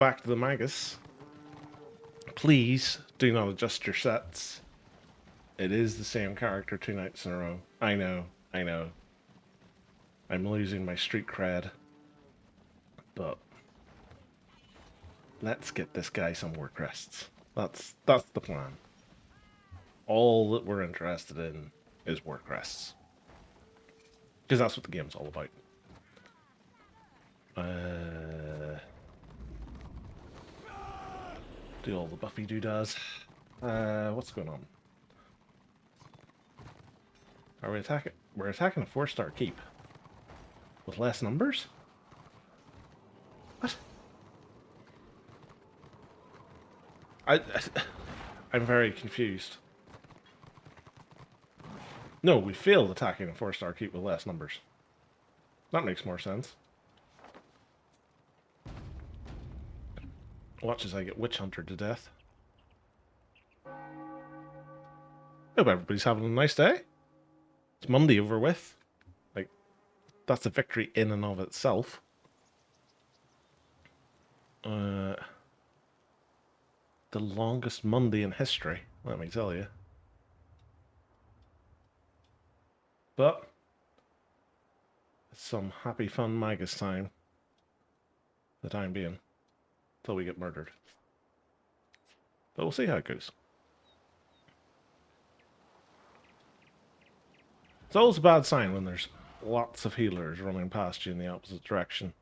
back to the Magus. Please do not adjust your sets. It is the same character 2 nights in a row. I know. I'm losing my street cred. But let's get this guy some more crests. That's the plan. All that we're interested in is war crests. Because that's what the game's all about. Do all the Buffy doodads. What's going on? Are we attacking? We're attacking a 4-star keep. With less numbers? What? I'm very confused. No, we failed attacking a 4-star keep with less numbers. That makes more sense. Watch as I get witch huntered to death. Hope everybody's having a nice day. It's Monday over with. Like, that's a victory in and of itself. The longest Monday in history, let me tell you. But it's some happy fun Magus time. The time being. Till we get murdered. But we'll see how it goes. It's always a bad sign when there's lots of healers running past you in the opposite direction.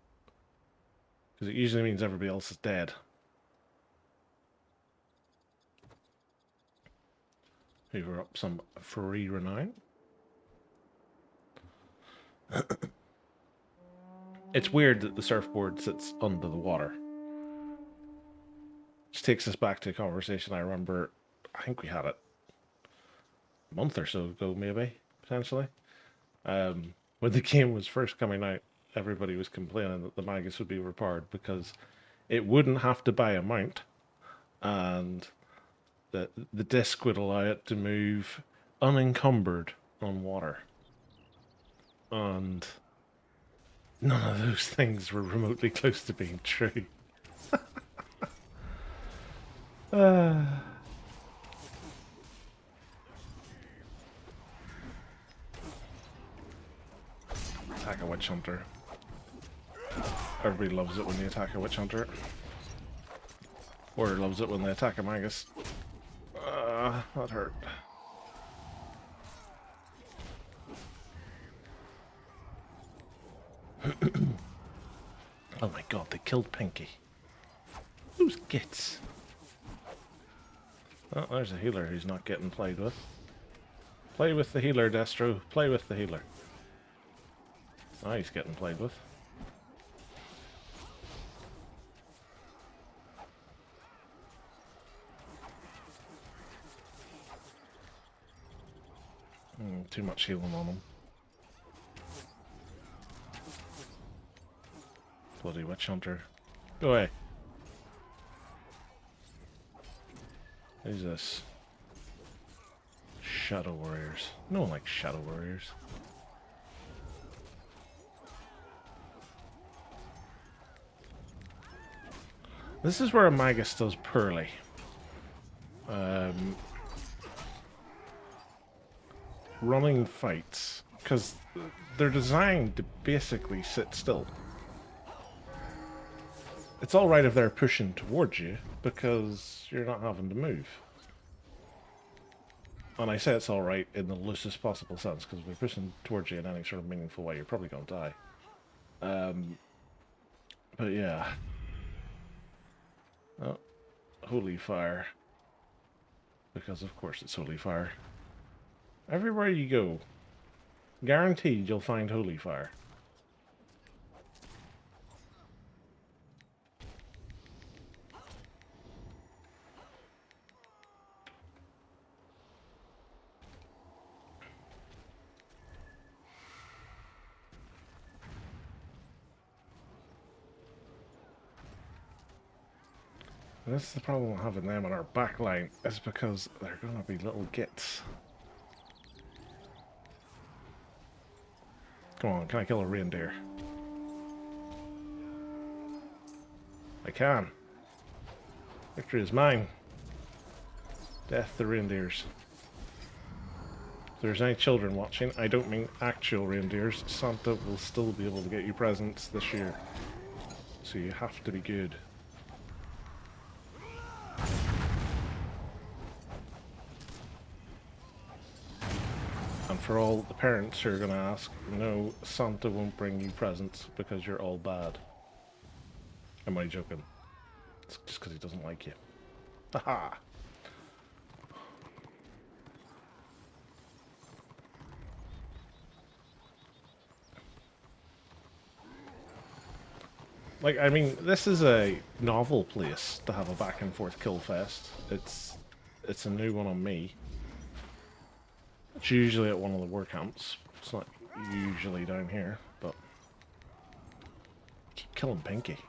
Because it usually means everybody else is dead. Hoover up some free renown. It's weird that the surfboard sits under the water. Which takes us back to a conversation I remember, I think we had it a month or so ago, maybe, potentially. When the game was first coming out, everybody was complaining that the Magus would be overpowered because it wouldn't have to buy a mount, and the disc would allow it to move unencumbered on water. And none of those things were remotely close to being true. Attack a witch hunter. Everybody loves it when they attack a witch hunter. Or loves it when they attack a Magus. That hurt. Oh my god, they killed Pinky. Who's gits? Oh, there's a healer who's not getting played with. Play with the healer, Destro. Play with the healer. Oh, he's getting played with. Too much healing on him. Bloody witch hunter. Go away. Who's this? Shadow warriors. No one likes shadow warriors. This is where a Magus does poorly. Running fights, because they're designed to basically sit still. It's alright if they're pushing towards you, because you're not having to move. And I say it's alright in the loosest possible sense, because if they're pushing towards you in any sort of meaningful way, you're probably going to die. But yeah. Oh, holy fire. Because of course it's holy fire. Everywhere you go, guaranteed you'll find holy fire. This is the problem with having them on our back line, is because they're going to be little gits. Come on, can I kill a reindeer? I can. Victory is mine. Death the reindeers. If there's any children watching, I don't mean actual reindeers. Santa will still be able to get you presents this year. So you have to be good. And for all the parents who are going to ask, no, Santa won't bring you presents because you're all bad. Am I joking? It's just because he doesn't like you. Haha! Like, I mean, this is a novel place to have a back and forth kill fest. It's a new one on me. It's usually at one of the war camps. It's not usually down here, but keep killing Pinky.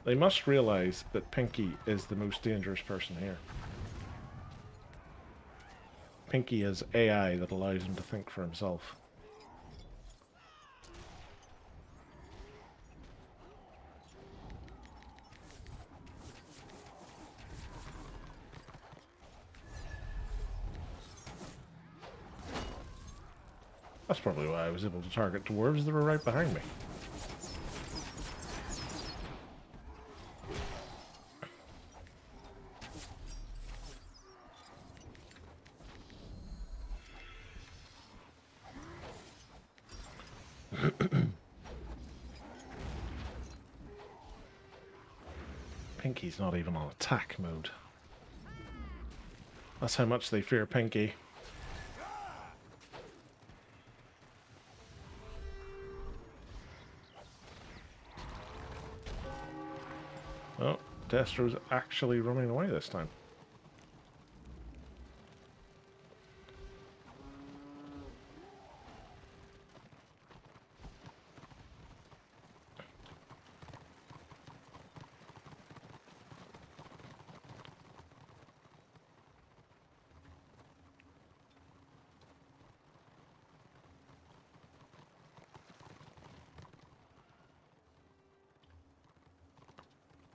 They must realize that Pinky is the most dangerous person here. Pinky is AI that allows him to think for himself. That's probably why I was able to target dwarves that were right behind me. Pinky's not even on attack mode. That's how much they fear Pinky. Oh, Destro's actually running away this time.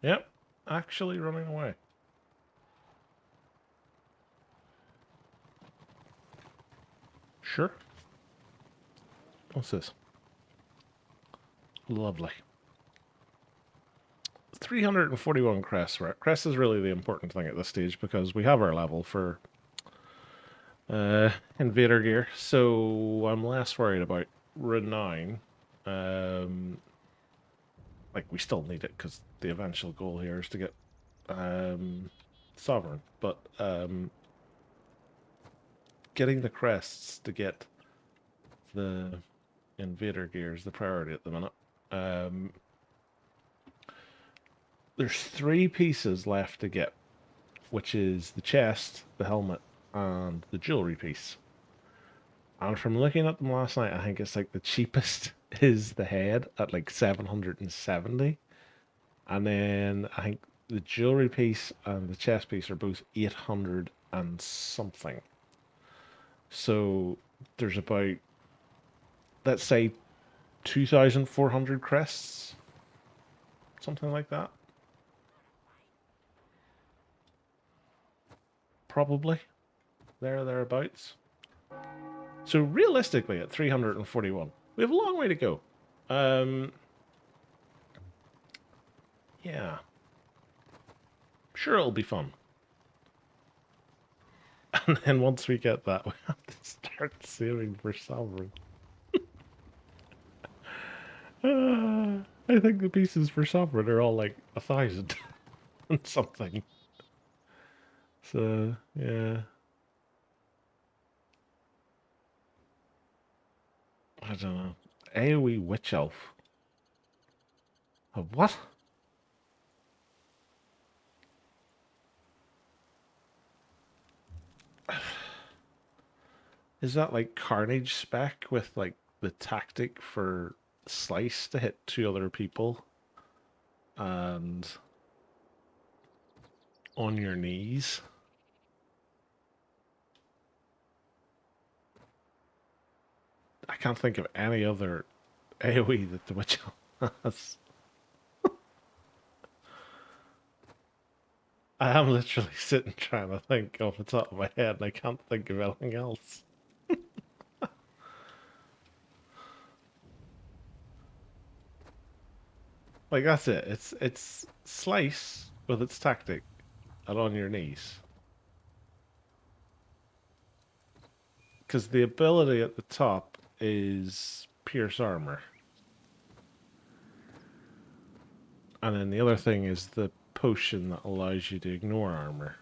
Yep, actually running away. Sure. What's this? Lovely. 341 crests. Right? Crest is really the important thing at this stage because we have our level for invader gear, so I'm less worried about renown. Like, we still need it because the eventual goal here is to get sovereign, but getting the crests to get the invader gear is the priority at the minute. There's 3 pieces left to get, which is the chest, the helmet, and the jewelry piece. And from looking at them last night, I think it's like the cheapest is the head at like 770. And then I think the jewelry piece and the chest piece are both 800 and something. So there's about, let's say, 2,400 crests. Something like that. Probably. Thereabouts. So realistically, at 341, we have a long way to go. Yeah. Sure, it'll be fun. And then once we get that, we have to start saving for sovereign. I think the pieces for sovereign are all like 1,000 and something. So, yeah. I don't know. AoE Witch Elf. A what? Is that like Carnage spec with like the tactic for Slice to hit 2 other people and on your knees? I can't think of any other AoE that the Witch Elf has. I am literally sitting trying to think off the top of my head, and I can't think of anything else. Like that's it. It's slice with its tactic and on your knees. Because the ability at the top is pierce armor. And then the other thing is the potion that allows you to ignore armor.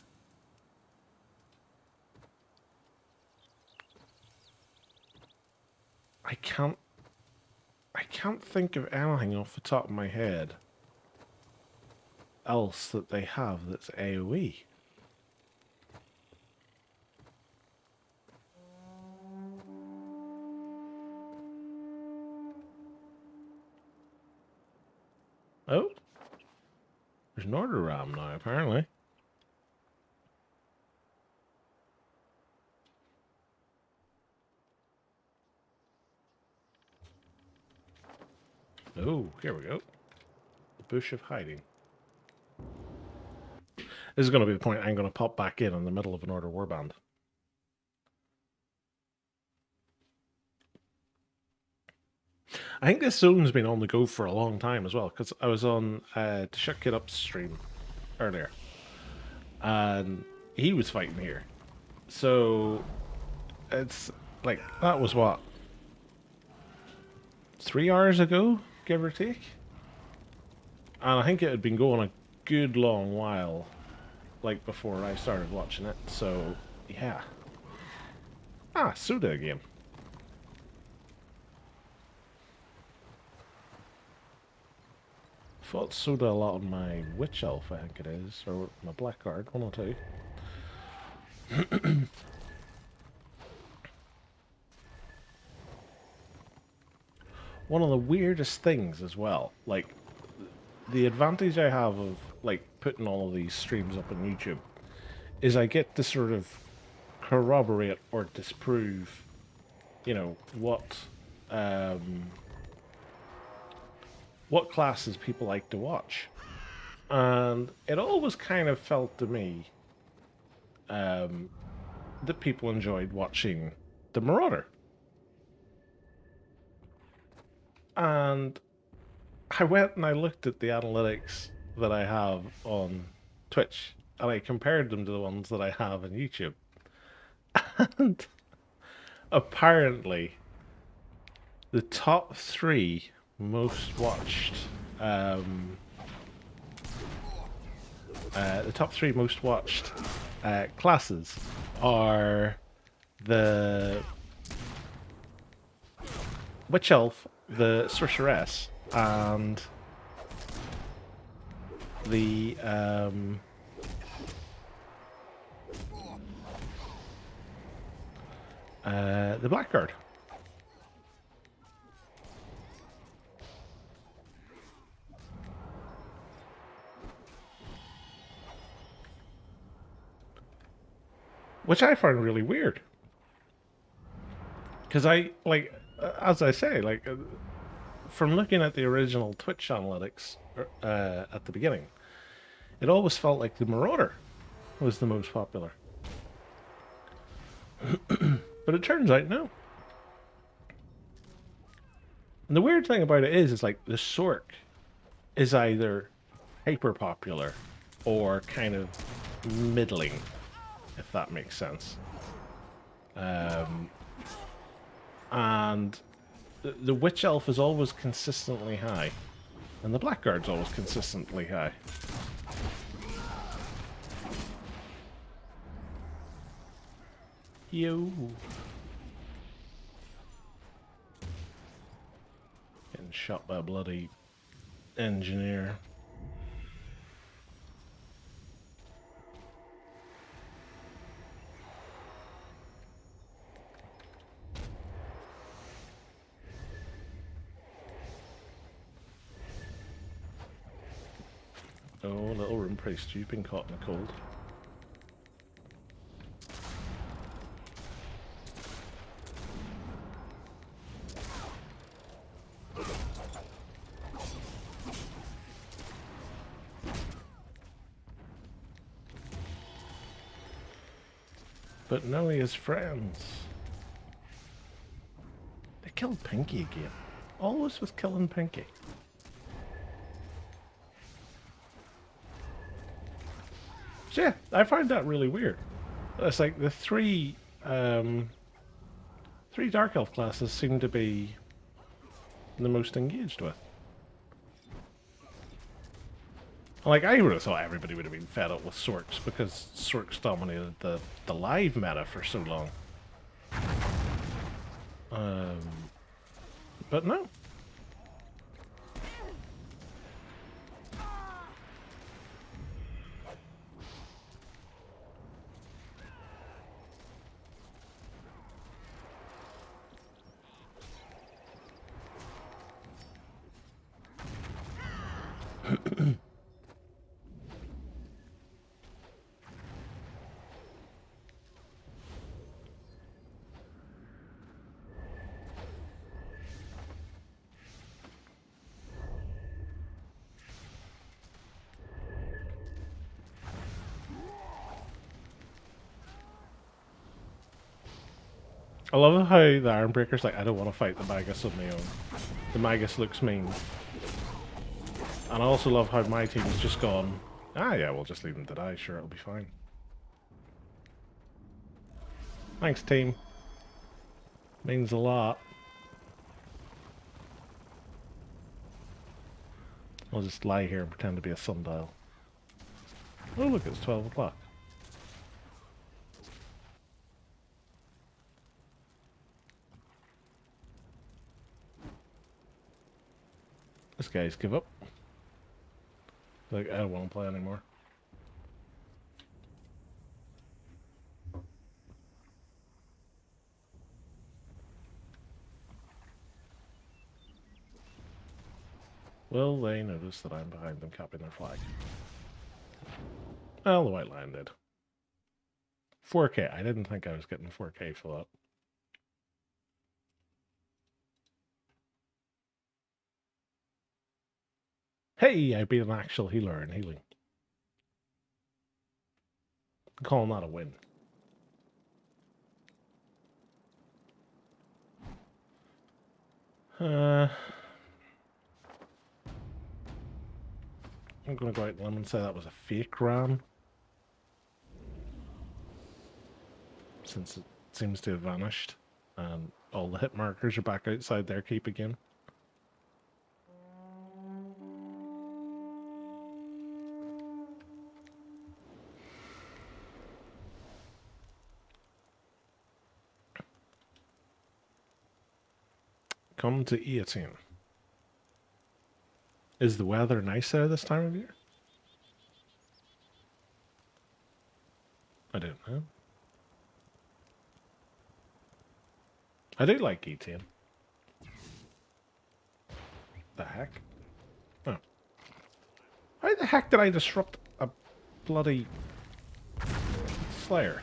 I can't think of anything off the top of my head else that they have that's AoE. Oh, there's an order ram now, apparently. Oh, here we go. The bush of hiding. This is going to be the point I'm going to pop back in the middle of an order warband. I think this zone's been on the go for a long time as well, because I was on to Shut Kid Up's stream earlier, and he was fighting here. So it's like, that was what, 3 hours ago, give or take? And I think it had been going a good long while, like before I started watching it, so yeah. Ah, Soda again. Fought Soda a lot on my Witch Elf, I think it is, or my Blackguard, one or two. One of the weirdest things as well, like, the advantage I have of, like, putting all of these streams up on YouTube is I get to sort of corroborate or disprove, you know, what classes people like to watch. And it always kind of felt to me that people enjoyed watching the Marauder. And I went and I looked at the analytics that I have on Twitch, and I compared them to the ones that I have on YouTube. And apparently, the top 3 most watched classes are the Witch Elf, the Sorceress, and the Blackguard. Which I find really weird. Because I, like, as I say, like, from looking at the original Twitch analytics at the beginning, it always felt like the Marauder was the most popular. But it turns out no. And the weird thing about it is like, the Sork is either hyper popular or kind of middling, if that makes sense. And the Witch Elf is always consistently high, and the Blackguard's always consistently high. Yo. Getting shot by a bloody engineer. Oh, little room priest, you've been caught in the cold. But no, he has friends. They killed Pinky again. Always with killing Pinky. So yeah, I find that really weird. It's like the three Dark Elf classes seem to be the most engaged with. Like, I would have thought everybody would have been fed up with Sorks because Sorks dominated the live meta for so long. But no. I love how the Ironbreaker's like, I don't want to fight the Magus on my own. The Magus looks mean. And I also love how my team's just gone, ah yeah, we'll just leave him to die, sure, it'll be fine. Thanks, team. Means a lot. I'll just lie here and pretend to be a sundial. Oh look, it's 12 o'clock. This guy's give up. Like, I don't want to play anymore. Will they notice that I'm behind them capping their flag? Well, the White Lion did. 4K. I didn't think I was getting 4K for that. Hey, I beat an actual healer in healing. I'm calling that a win. I'm going to go out on and say that was a fake ram. Since it seems to have vanished. And all the hit markers are back outside their keep again. Come to 18. Is the weather nice there this time of year? I don't know. I do like E10. The heck? Oh. How the heck did I disrupt a bloody Slayer?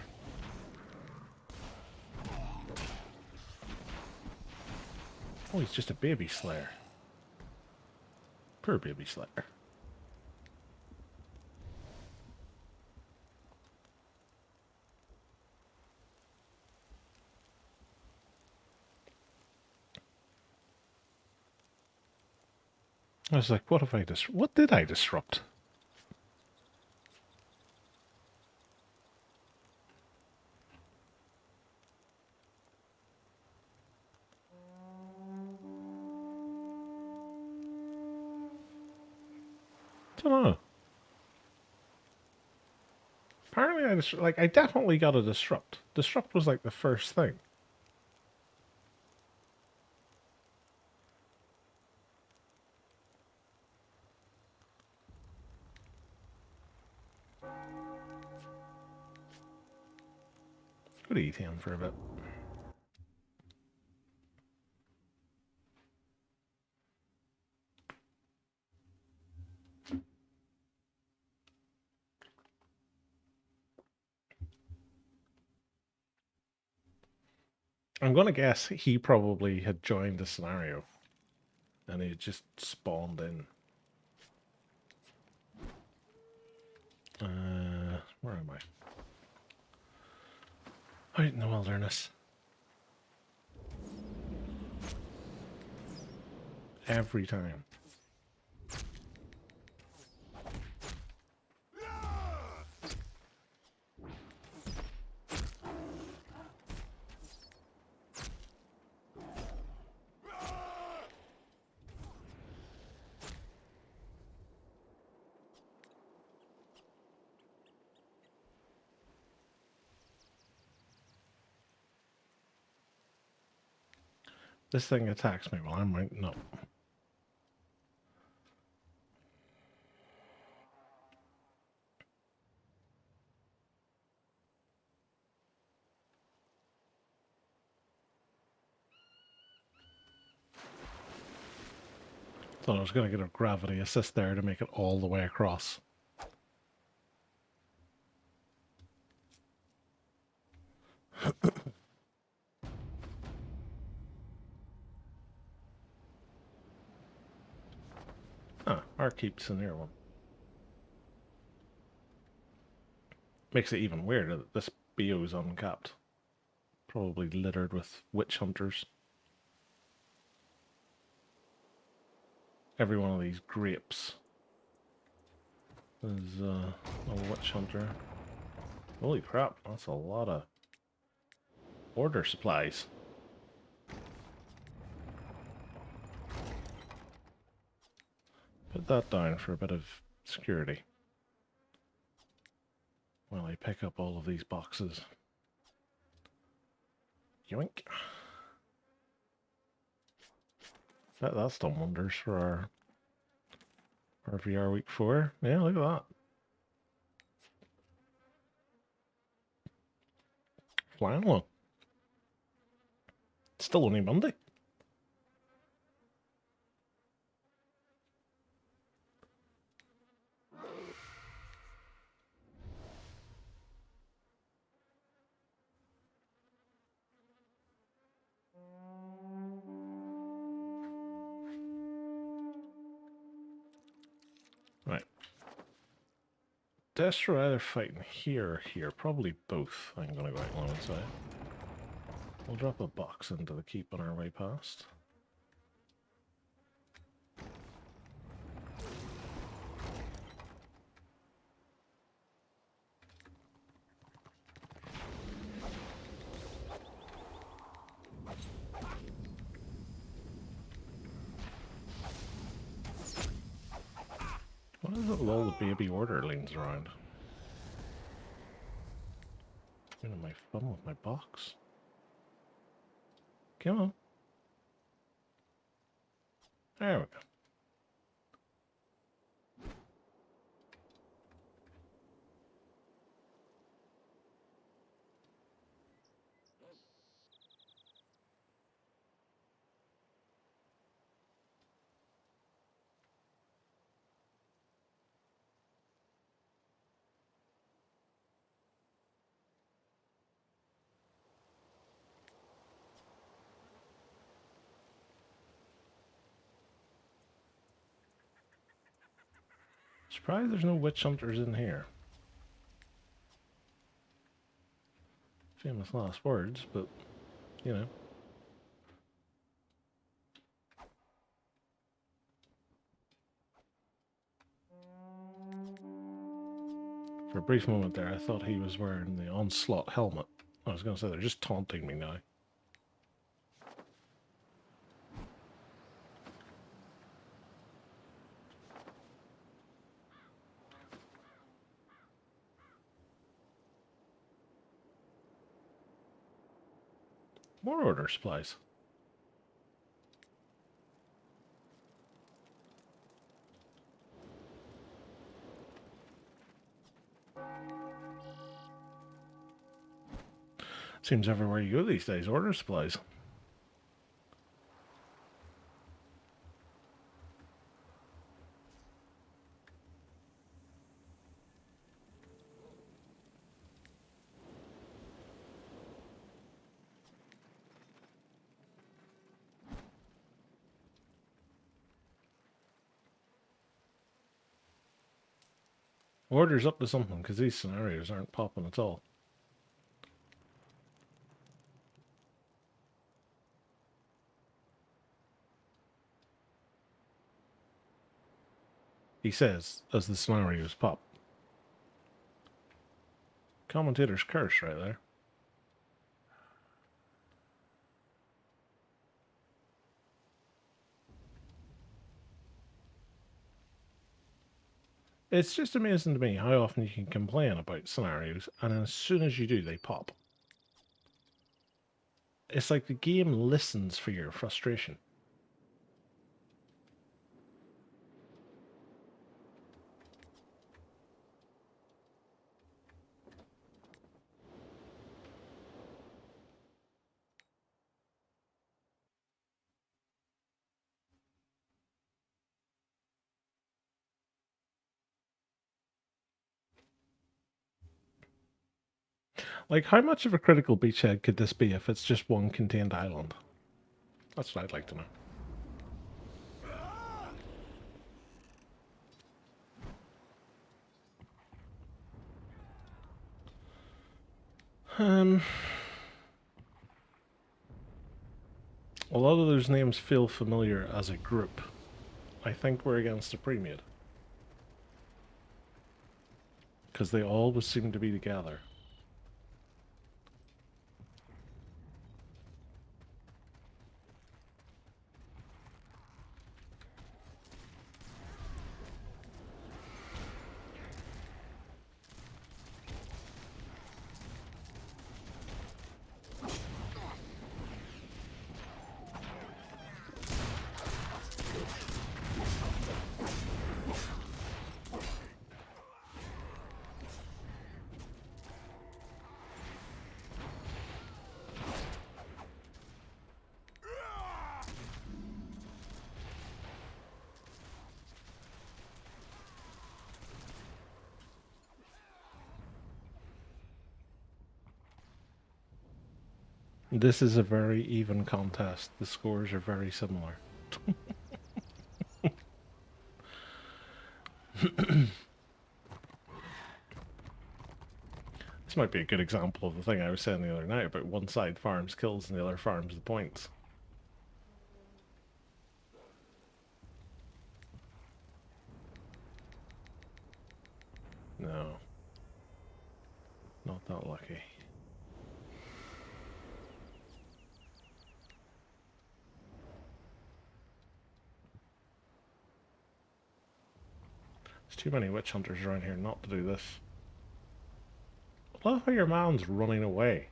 Oh, he's just a baby Slayer. Poor baby Slayer. I was like, what have I what did I disrupt? Don't know. Apparently I definitely got a disrupt. Disrupt was like the first thing. Go to E10 for a bit. I'm gonna guess he probably had joined the scenario. And he just spawned in. Where am I? Out in the wilderness. Every time. This thing attacks me while I'm mounting up. Thought I was going to get a gravity assist there to make it all the way across. Ah, our keep's the near one. Makes it even weirder that this bio's uncapped. Probably littered with witch hunters. Every one of these grapes is a witch hunter. Holy crap, that's a lot of order supplies. Put that down for a bit of security while I pick up all of these boxes. Yoink. Bet that's done wonders for our ORVR week 4. Yeah, look at that. Flying along. It's still only Monday. Right. Destro either fighting here or here. Probably both. I'm going to go out along the side. We'll drop a box into the keep on our way past. What is it with all the baby orderlings around? I'm having my fun with my box. Come on. There we go. Surprised there's no witch hunters in here. Famous last words, but, you know. For a brief moment there, I thought he was wearing the Onslaught helmet. I was going to say, they're just taunting me now. More order supplies. Seems everywhere you go these days, order supplies. Order's up to something, because these scenarios aren't popping at all. he says as the scenarios pop. Commentator's curse right there. It's just amazing to me how often you can complain about scenarios, and as soon as you do, they pop. It's like the game listens for your frustration. Like, how much of a critical beachhead could this be if it's just one contained island? That's what I'd like to know. A lot of those names feel familiar as a group. I think we're against a pre-made. Because they always seem to be together. This is a very even contest. The scores are very similar. This might be a good example of the thing I was saying the other night about one side farms kills and the other farms the points. No. Not that lucky. There's too many witch hunters around here not to do this. I love how your man's running away.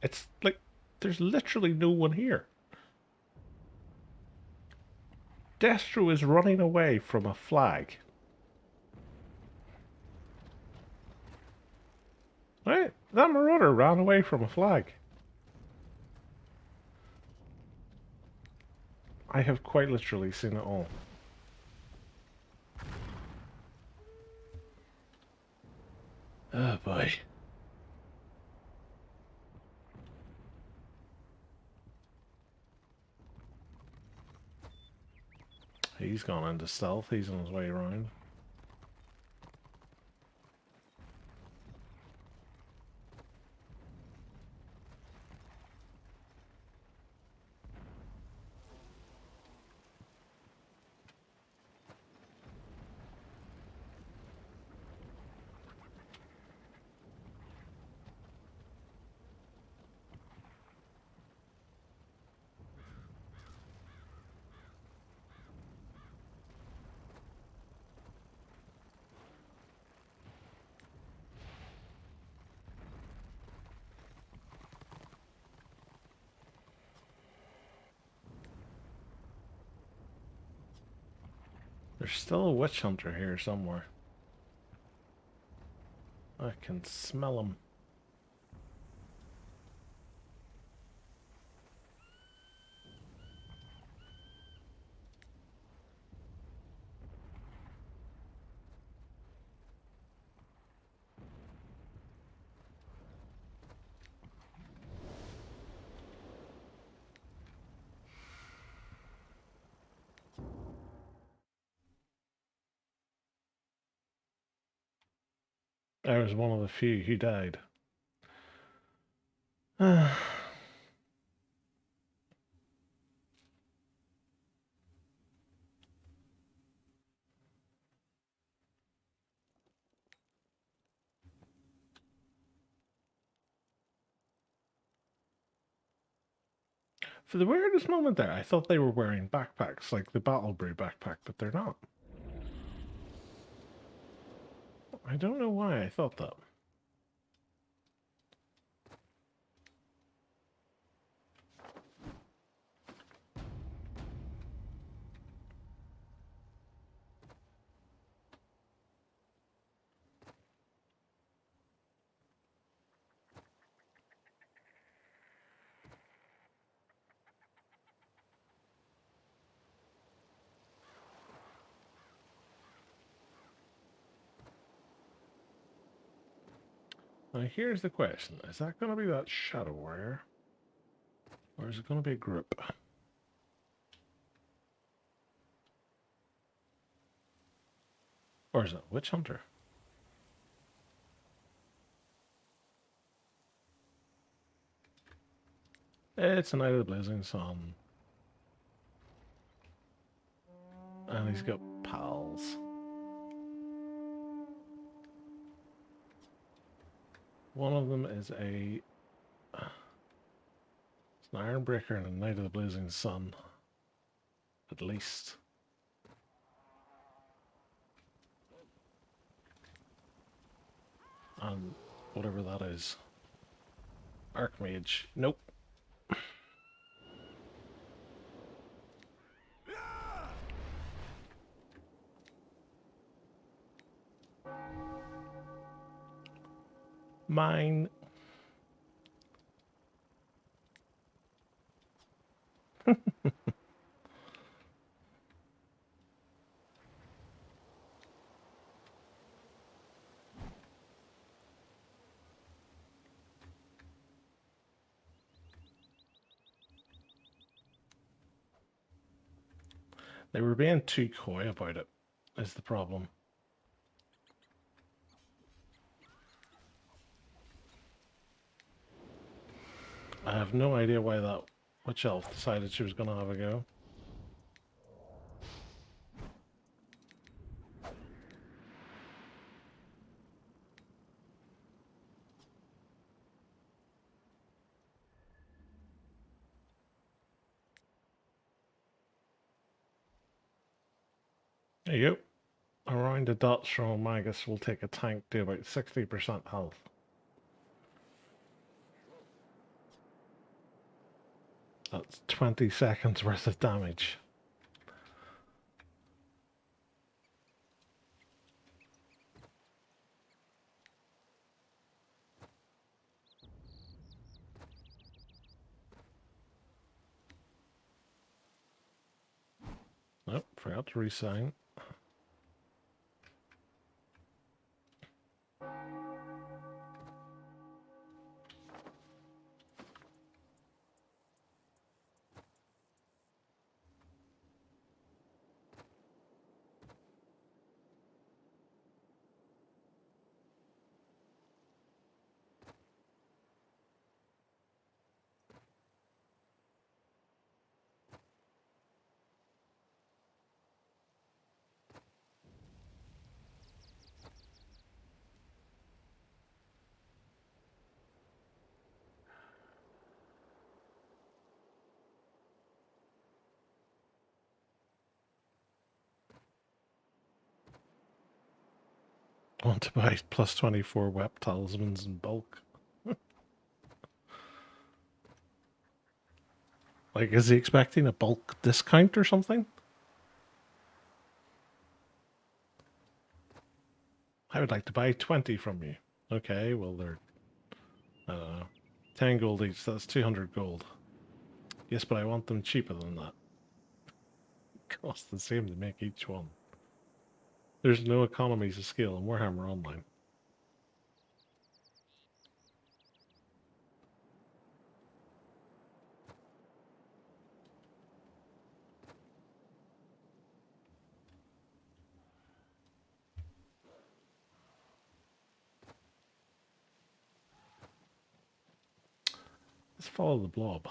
It's like, there's literally no one here. Destro is running away from a flag. Right? That marauder ran away from a flag. I have quite literally seen it all. Oh boy. He's gone into stealth. He's on his way around. There's still a witch hunter here somewhere. I can smell him. I was one of the few who died. For the weirdest moment there, I thought they were wearing backpacks, like the Battle Brew backpack, but they're not. I don't know why I thought that. Now here's the question. Is that going to be that Shadow Warrior? Or is it going to be a group? Or is it Witch Hunter? It's a Night of the Blazing Sun. And he's got pals. One of them is a... It's an Ironbreaker and a Night of the Blazing Sun. At least. And whatever that is. Archmage. Nope. Mine. They were being too coy about it, is the problem. I have no idea why that witch elf decided she was going to have a go. There you go. A round of dots from Magus will take a tank to about 60% health. That's 20 seconds worth of damage. Nope, forgot to resign. Want to buy plus 24 web talismans in bulk. Like, is he expecting a bulk discount or something? I would like to buy 20 from you. Okay, well, they're, I don't know, 10 gold each, that's 200 gold. Yes, but I want them cheaper than that. Costs the same to make each one. There's no economies of scale in Warhammer Online. Let's follow the blob.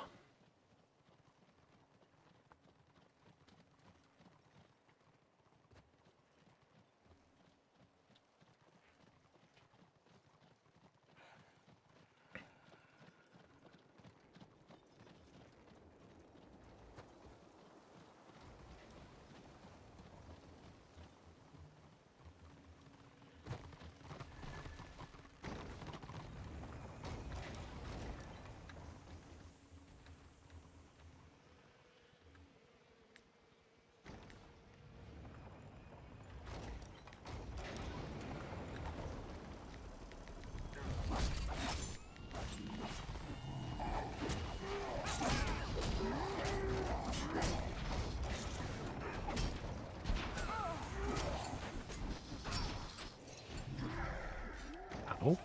Oh.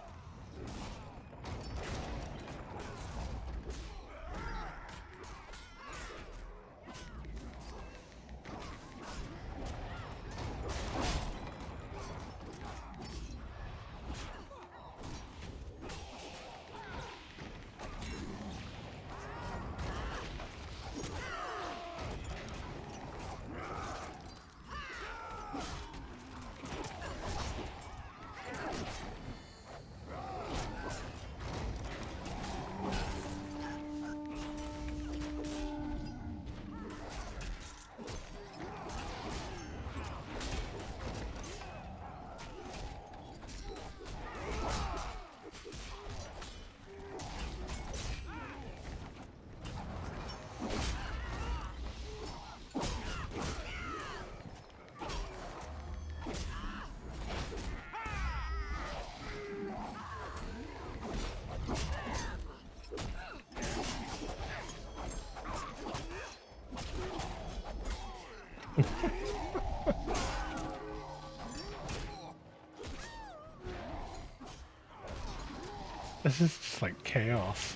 This is just like chaos.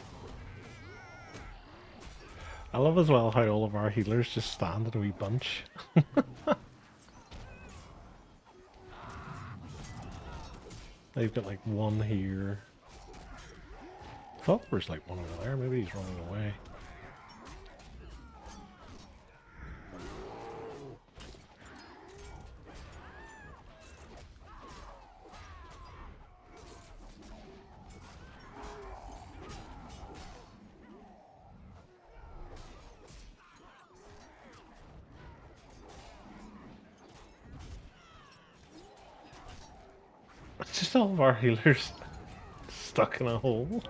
I love as well how all of our healers just stand in a wee bunch. They've got like one here. I thought there was like one over there. Maybe he's running away. It's just all of our healers stuck in a hole.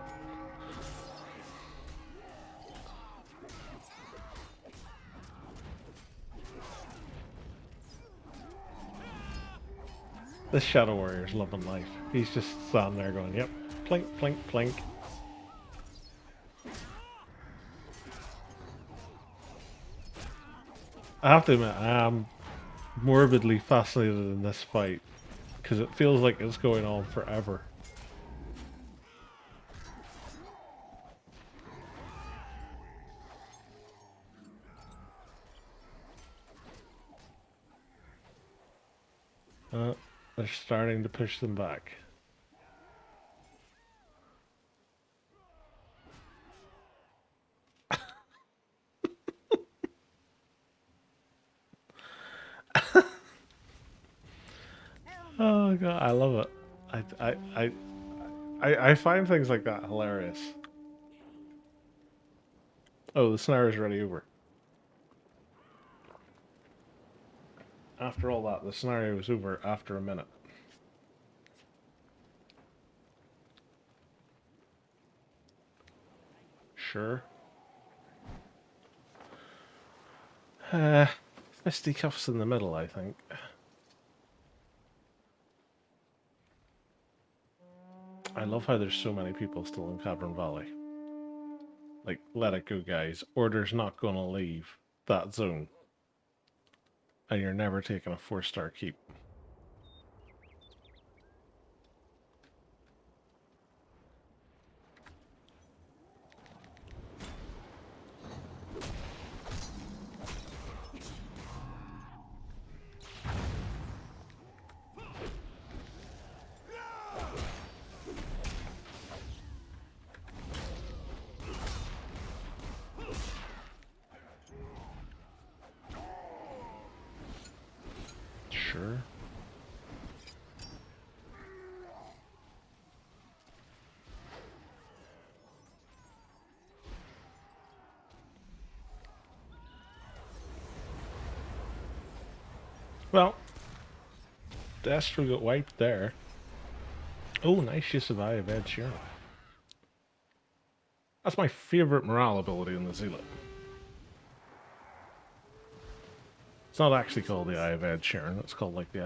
This Shadow Warrior's loving life. He's just standing there going, yep, plink, plink, plink. I have to admit, I am morbidly fascinated in this fight, because it feels like it's going on forever. They're starting to push them back. Oh god, I love it. I find things like that hilarious. Oh, the snare is already over. After all that, the scenario was over after a minute. Sure. Fisticuffs in the middle, I think. I love how there's so many people still in Cavern Valley. Like, let it go, guys. Order's not gonna leave that zone. And you're never taking a 4-star keep. Sure. Well, Destro got wiped there. Oh, nice use of Eye of Ed Sheeran. That's my favourite morale ability in the Zealot. It's not actually called the Eye of Ed Sheeran, it's called like the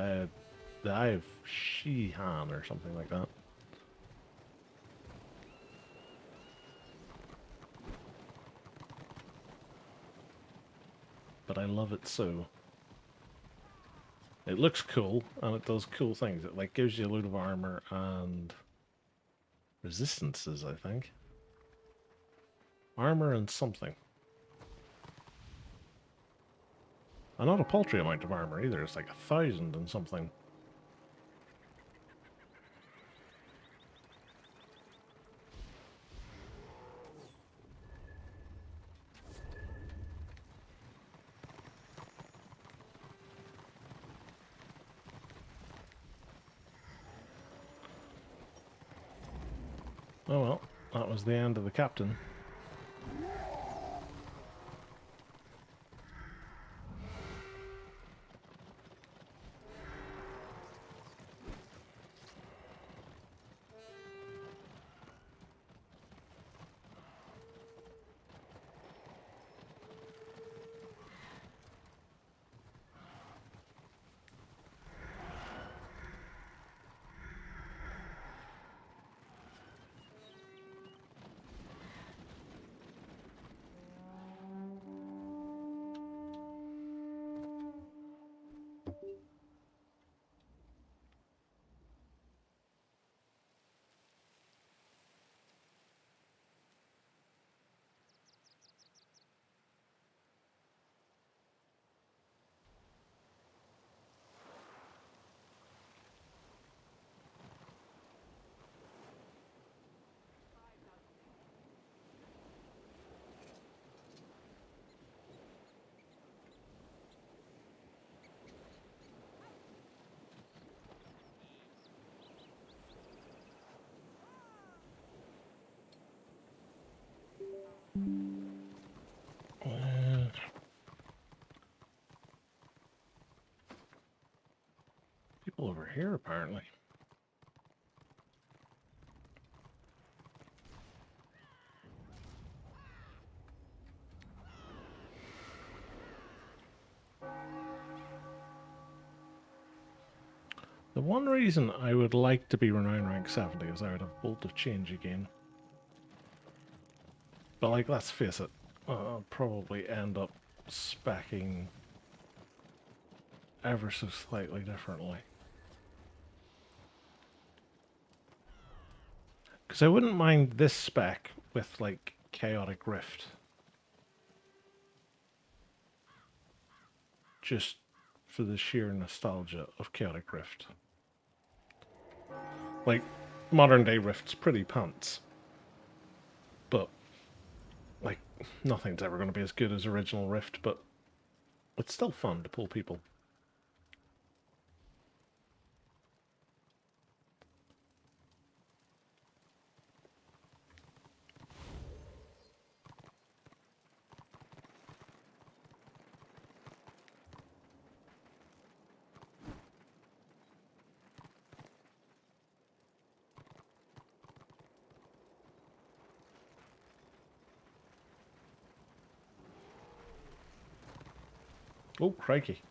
Eye of Sheehan or something like that. But I love it so. It looks cool, and it does cool things. It like gives you a load of armor and resistances, I think. Armor and something. And not a paltry amount of armor either. It's like 1,000 and something. Oh well, that was the end of the captain. People over here, apparently. The one reason I would like to be renown rank 70 is I would have Bolt of Change again. But like, let's face it, I'll probably end up speccing ever so slightly differently. Because I wouldn't mind this spec with like Chaotic Rift. Just for the sheer nostalgia of Chaotic Rift. Like, modern day Rift's pretty pants. But, like, nothing's ever going to be as good as original Rift, but it's still fun to pull people. Oh, crikey.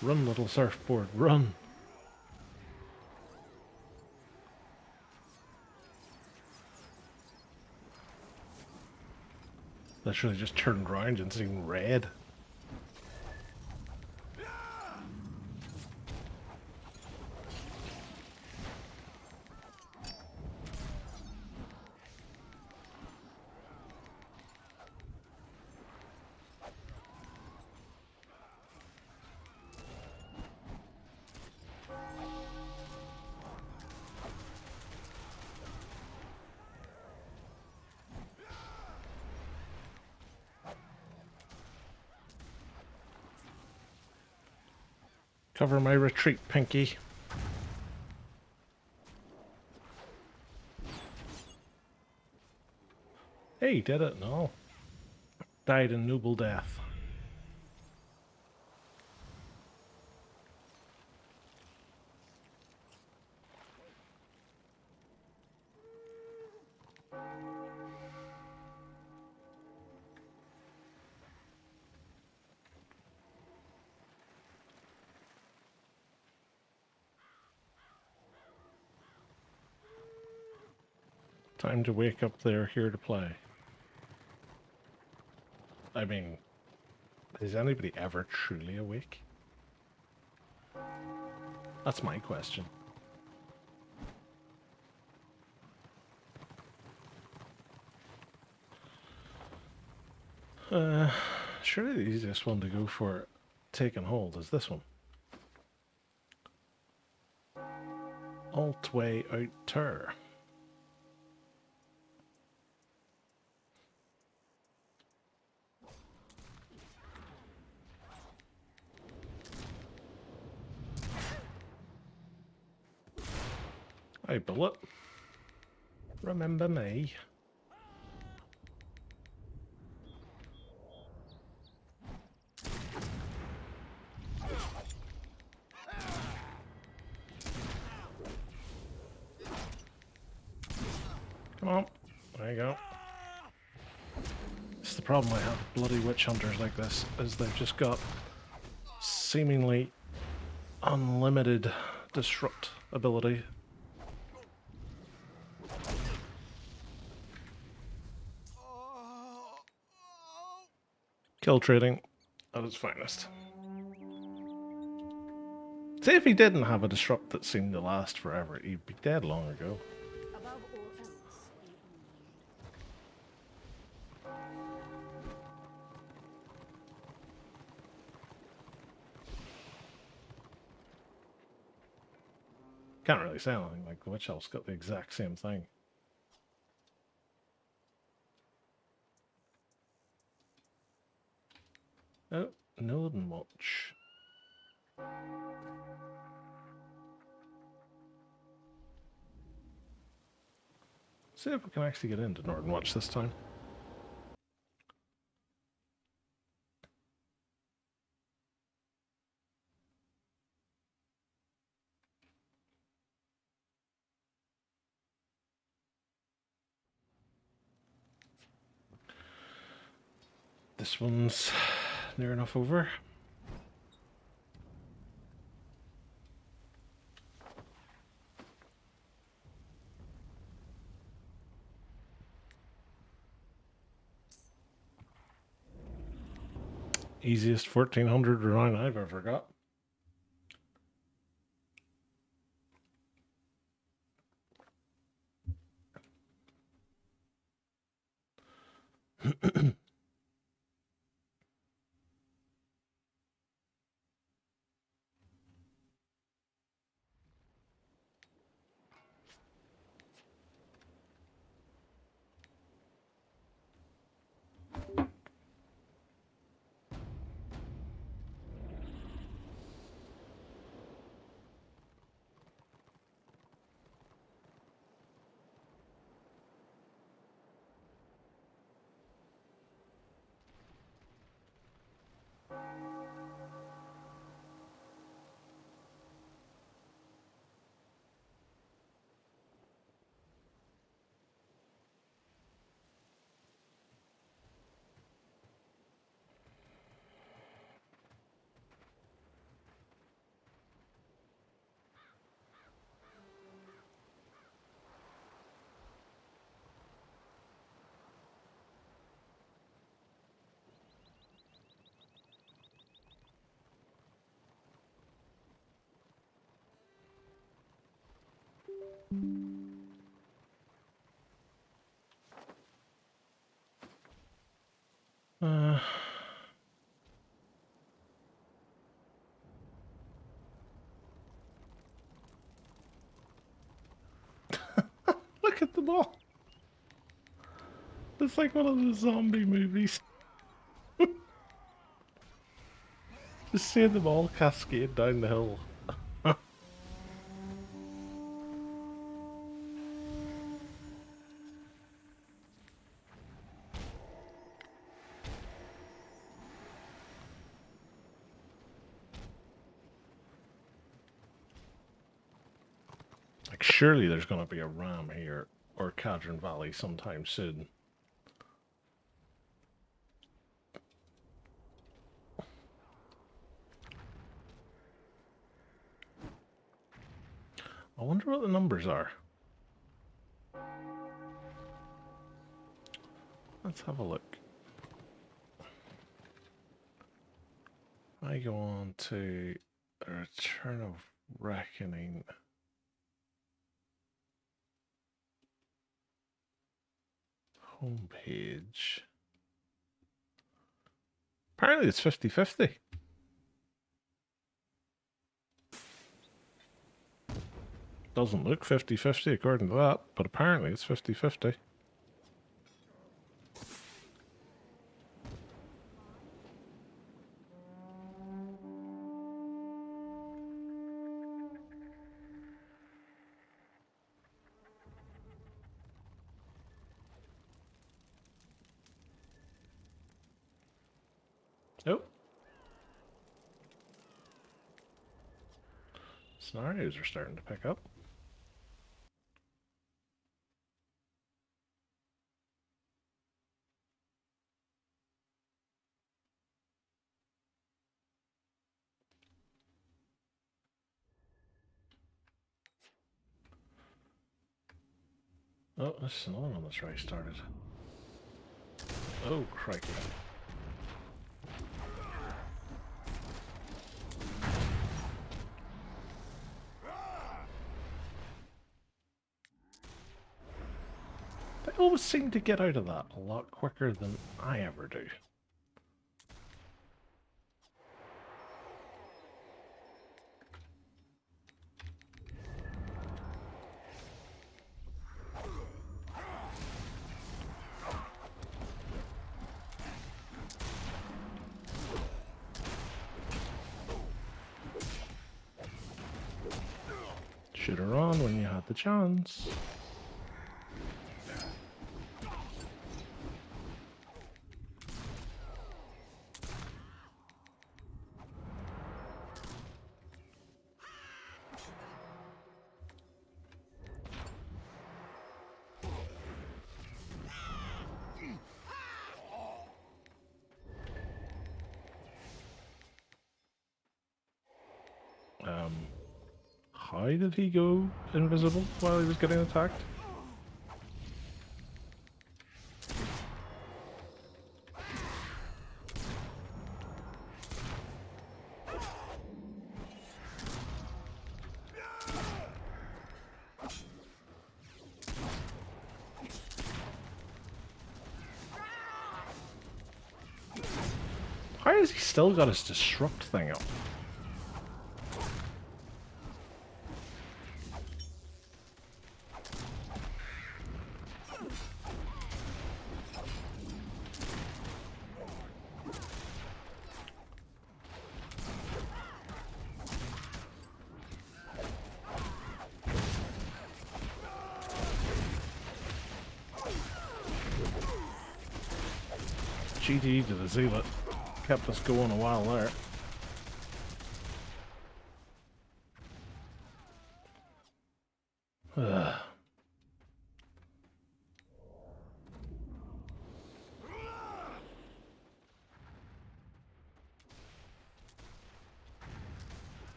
Run, little surfboard, run! Literally just turned around and seen red. Cover my retreat, Pinky. Hey, did it? No. Died a noble death. Time to wake up there, here to play. I mean, Is anybody ever truly awake? That's my question. Surely the easiest one to go for taking hold is this one. Alt way out tur. Hey, bullet. Remember me? Come on. There you go. It's the problem I have with bloody witch hunters like this, is they've just got seemingly unlimited disrupt ability. Kill trading at its finest. See, if he didn't have a disrupt that seemed to last forever, he'd be dead long ago. Above all else, we only Can't really say anything, like the witch elf's got the exact same thing. Oh, no than much. See if we can actually get into Northern Watch this time. This one's near enough over. Easiest 1400 round I've ever got. Look at them all. It's like one of the zombie movies. Just seeing them all cascade down the hill. Like, surely there's going to be a ram here or Cadron Valley sometime soon. I wonder what the numbers are. Let's have a look. I go on to the Return of Reckoning. Homepage. Apparently it's 50-50. Doesn't look 50-50 according to that, but apparently it's 50-50. Oh. Scenarios are starting to pick up. Oh, this is another one that's already started. Oh, crikey. They always seem to get out of that a lot quicker than I ever do. Shoot her on when you had the chance. How did he go invisible while he was getting attacked? How has he still got his disrupt thing up? GG to the Zealot. Kept us going a while there. Ugh.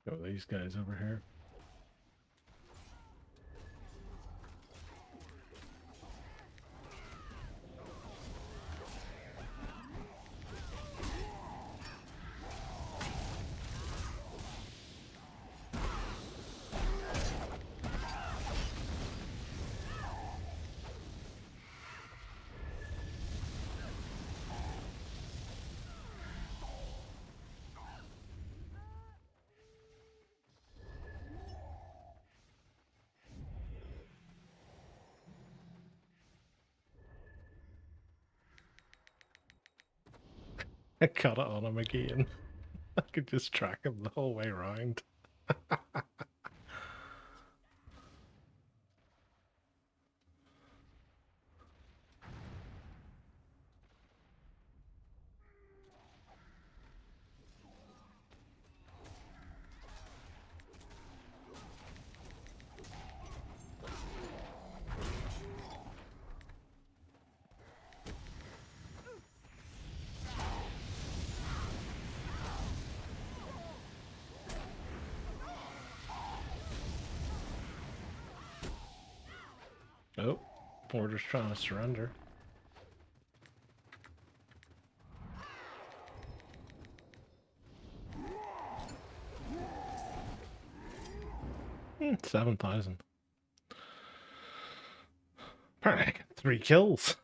Got these guys over here. I got it on him again. I could just track him the whole way around. Oh, Order's trying to surrender. Hmm, 7,000. Apparently I got 3 kills.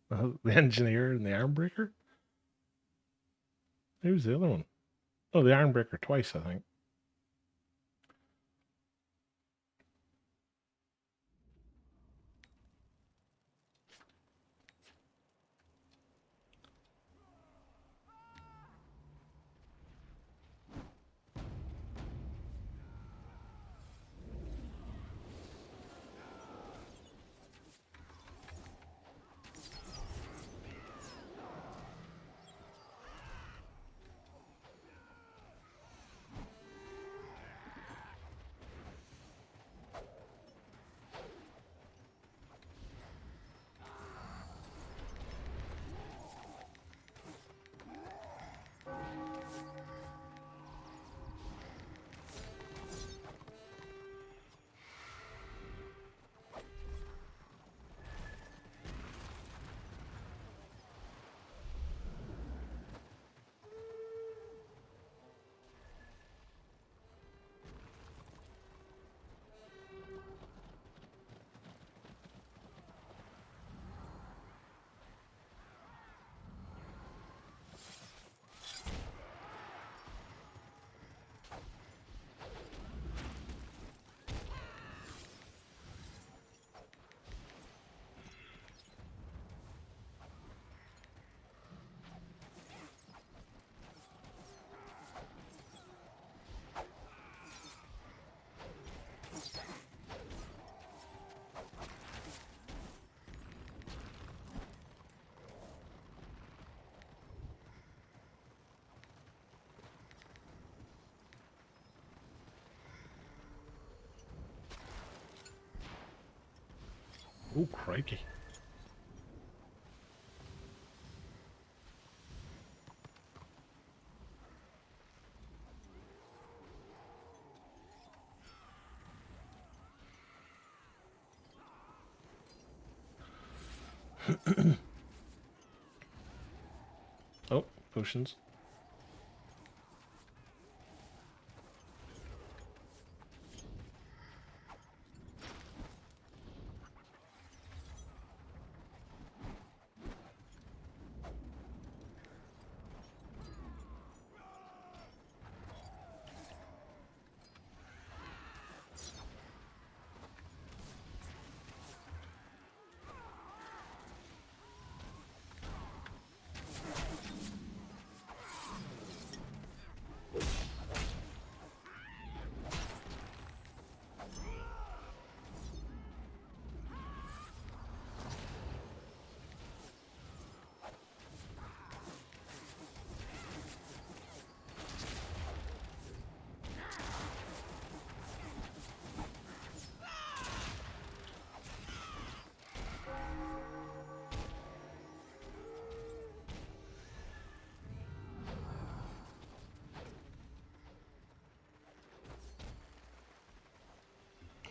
The engineer and the armbreaker? Who's the other one? Oh, the armbreaker twice, I think. Oh, crikey. Oh, potions.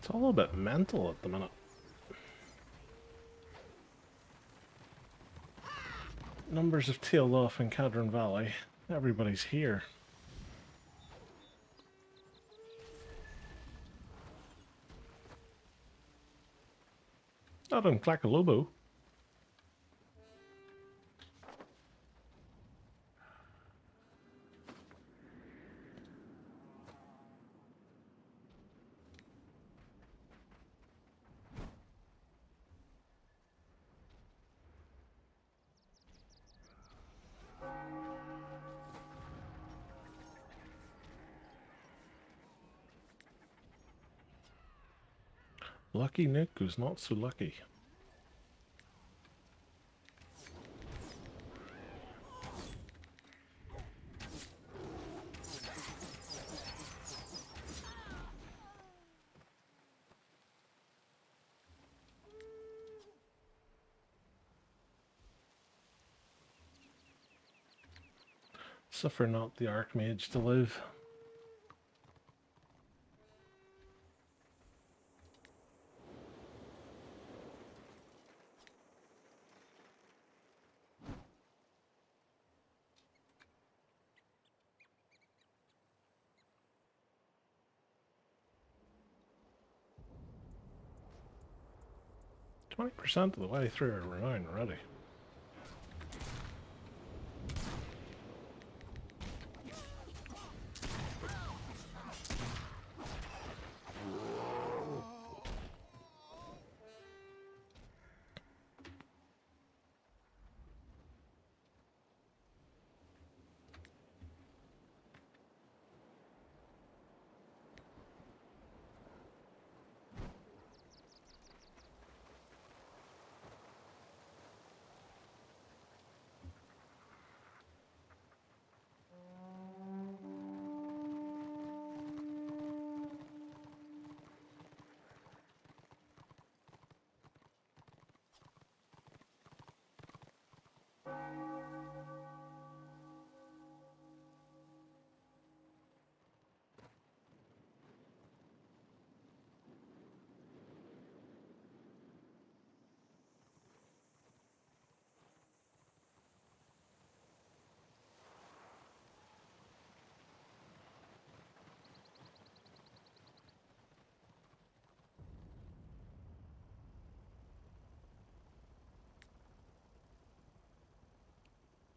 It's all a bit mental at the minute. Numbers have tailed off in Cadron Valley. Everybody's here. Not in Clackalobo. Lucky Nick who's not so lucky. Suffer not the Archmage to live. %20 of the way through our renown already.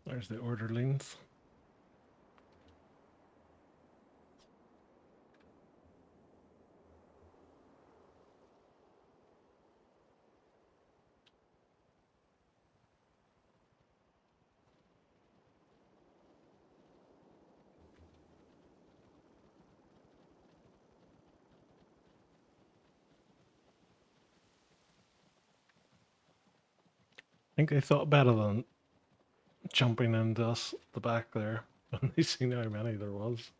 There's the orderlings. I think they thought better than jumping into us at the back there when they seen how many there was.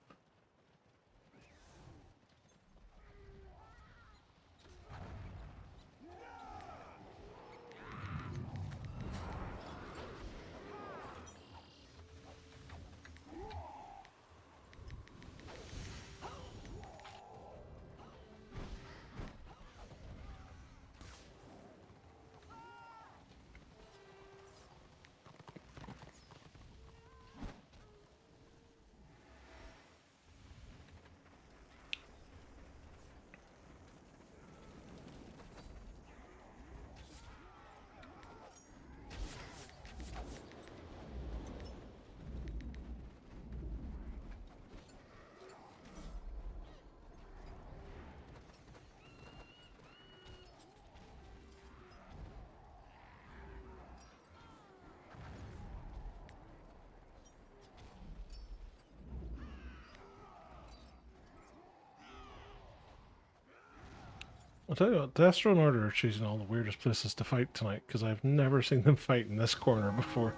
I'll tell you what, Destro and Order are choosing all the weirdest places to fight tonight, because I've never seen them fight in this corner before.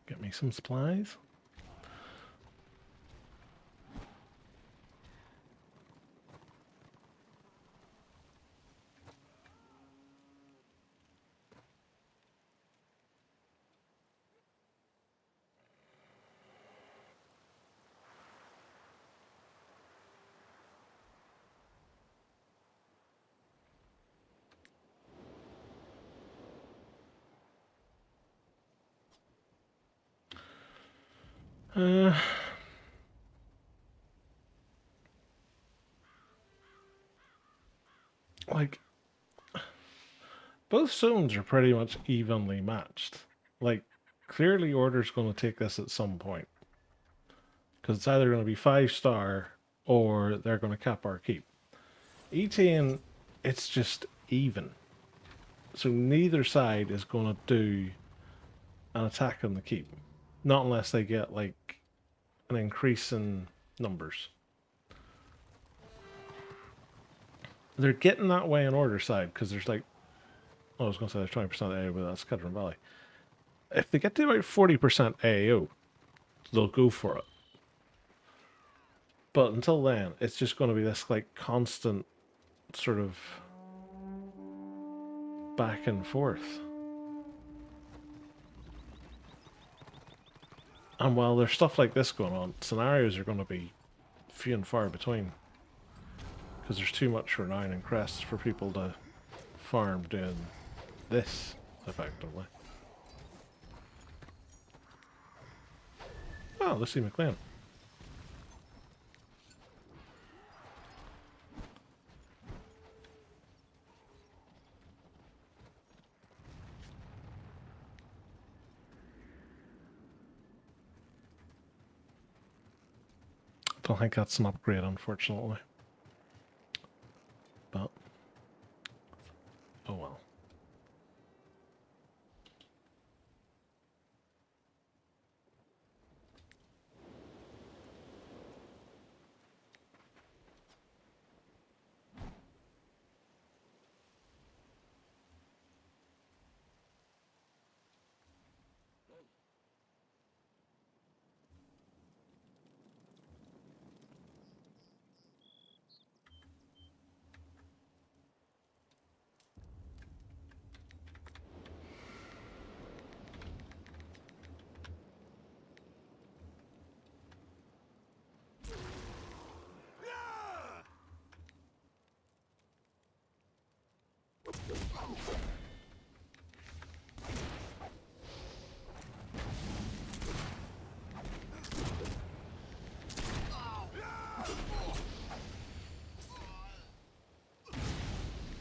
Get me some supplies. Like, both zones are pretty much evenly matched. Like, clearly Order's going to take this at some point. Because it's either going to be 5-star or they're going to cap our keep. Etain, it's just even. So neither side is going to do an attack on the keep. Not unless they get, like, an increase in numbers. They're getting that way on Order side, because there's like... I was going to say there's 20% AAO, but that's Kedron Valley. If they get to about 40% AAO, they'll go for it. But until then, it's just going to be this, like, constant sort of back and forth. And while there's stuff like this going on, scenarios are going to be few and far between. Because there's too much renown and crests for people to farm doing this, effectively. Oh, Lucy McLean. I don't think that's an upgrade, unfortunately. But, oh well.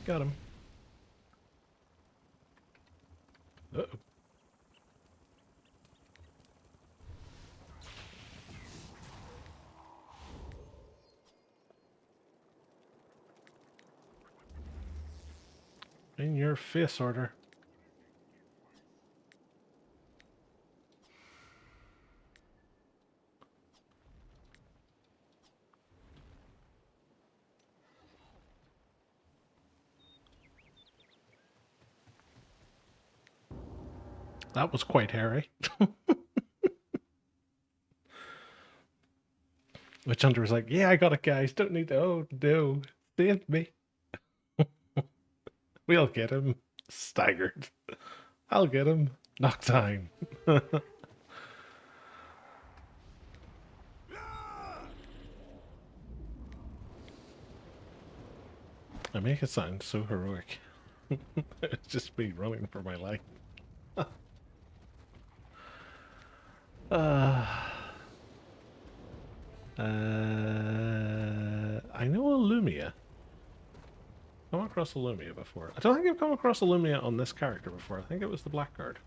Got him. Uh-oh. In your face, Order. That was quite hairy. Witch Hunter was like, yeah, I got it, guys. Don't need to. Oh, no. Save me. We'll get him. Staggered. I'll get him. Knock time. I make it sound so heroic. It's just me running for my life. I know a Lumia. Come across a Lumia before. I don't think I've come across a Lumia on this character before. I think it was the Blackguard.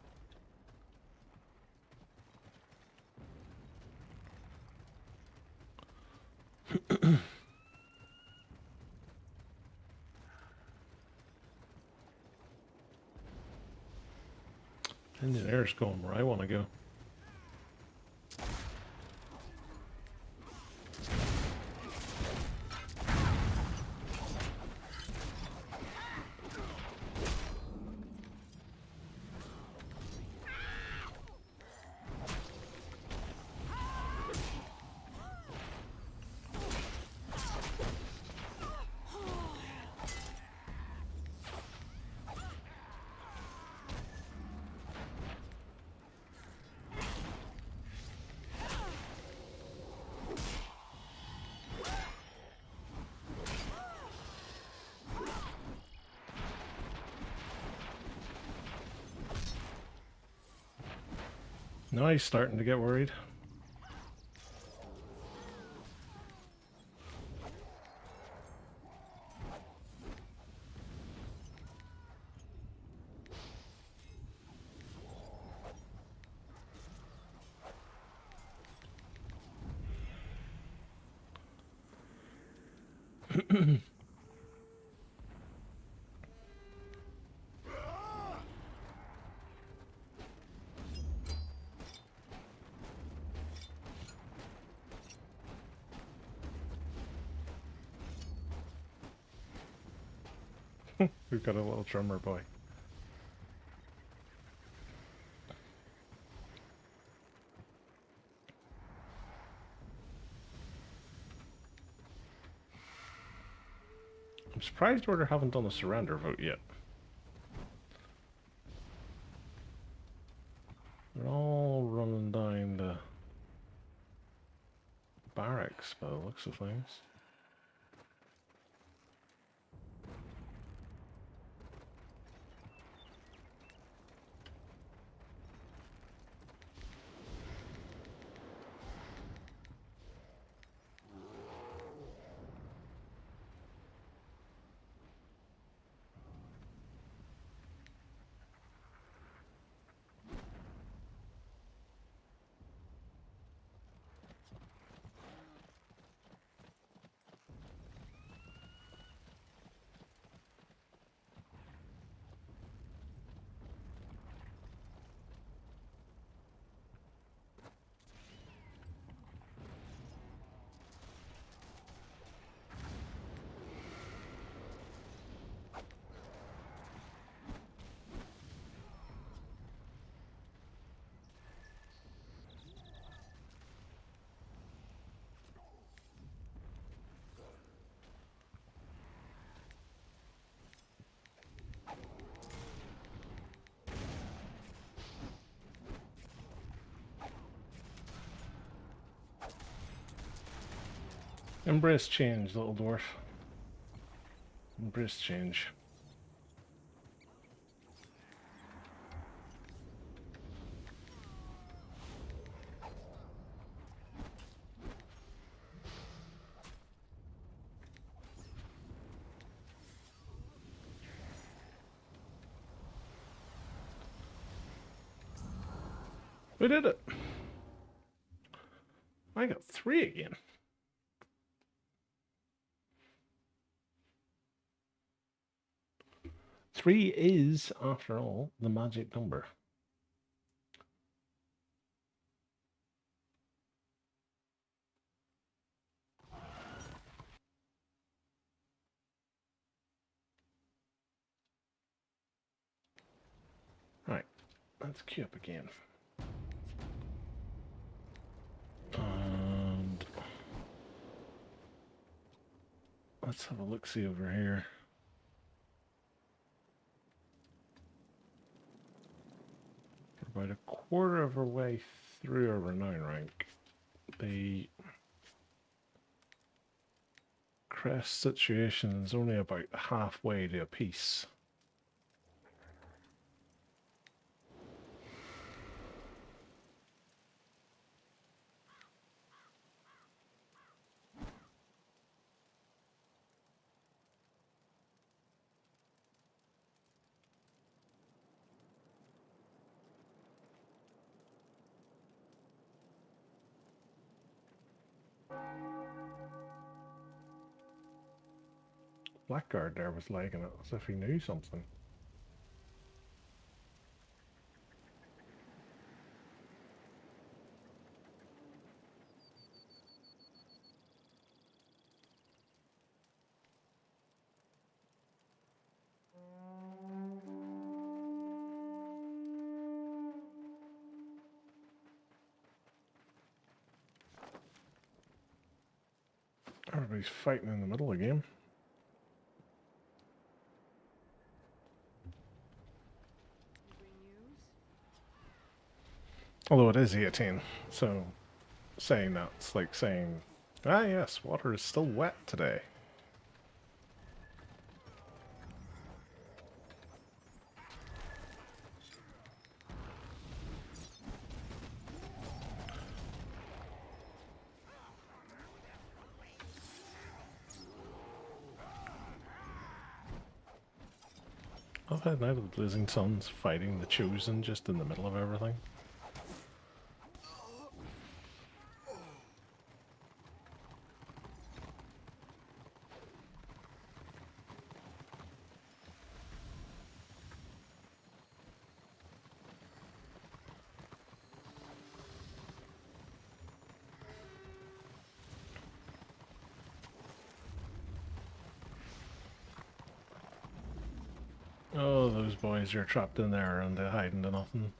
Engineer's going where I want to go. Now he's starting to get worried. We've got a little drummer boy. I'm surprised Order haven't done a surrender vote yet. They're all running down the barracks by the looks of things. Embrace change, little dwarf. Embrace change. We did it! I got 3 again. Three is, after all, the magic number. Right, let's queue up again. And let's have a look-see over here. We're about a quarter of our way through our renown rank. The crest situation is only about halfway to a piece. Blackguard there was lagging it as if he knew something. Everybody's fighting in the middle of the game. Although it is 18, so saying that's like saying, ah yes, water is still wet today. I've had Night of the Blazing Suns fighting the Chosen just in the middle of everything. Oh, those boys are trapped in there and they're hiding to nothing.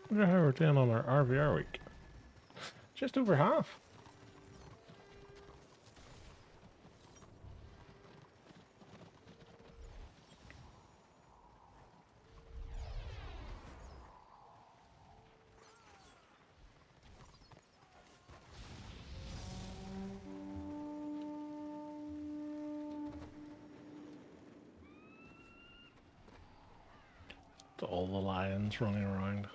I wonder how we're doing on our RVR week. Just over half. It's all the lions running around.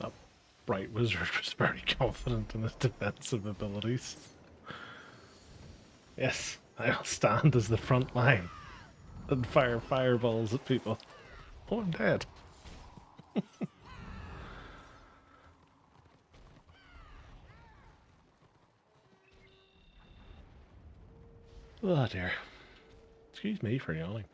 That bright wizard was very confident in his defensive abilities. Yes, I'll stand as the front line and fire fireballs at people. Oh, I'm dead. Oh dear. Excuse me for yawning.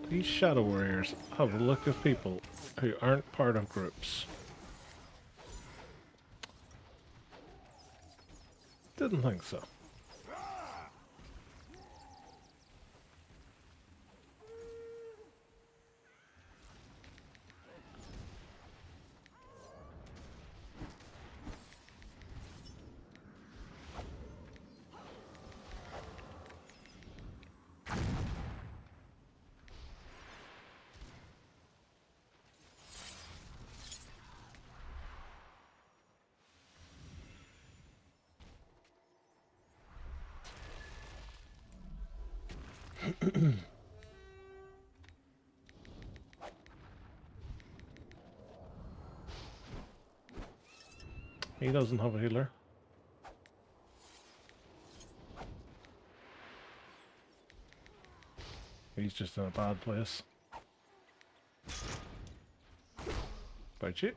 These shadow warriors have the look of people who aren't part of groups. Didn't think so. He doesn't have a healer. He's just in a bad place. Bite you.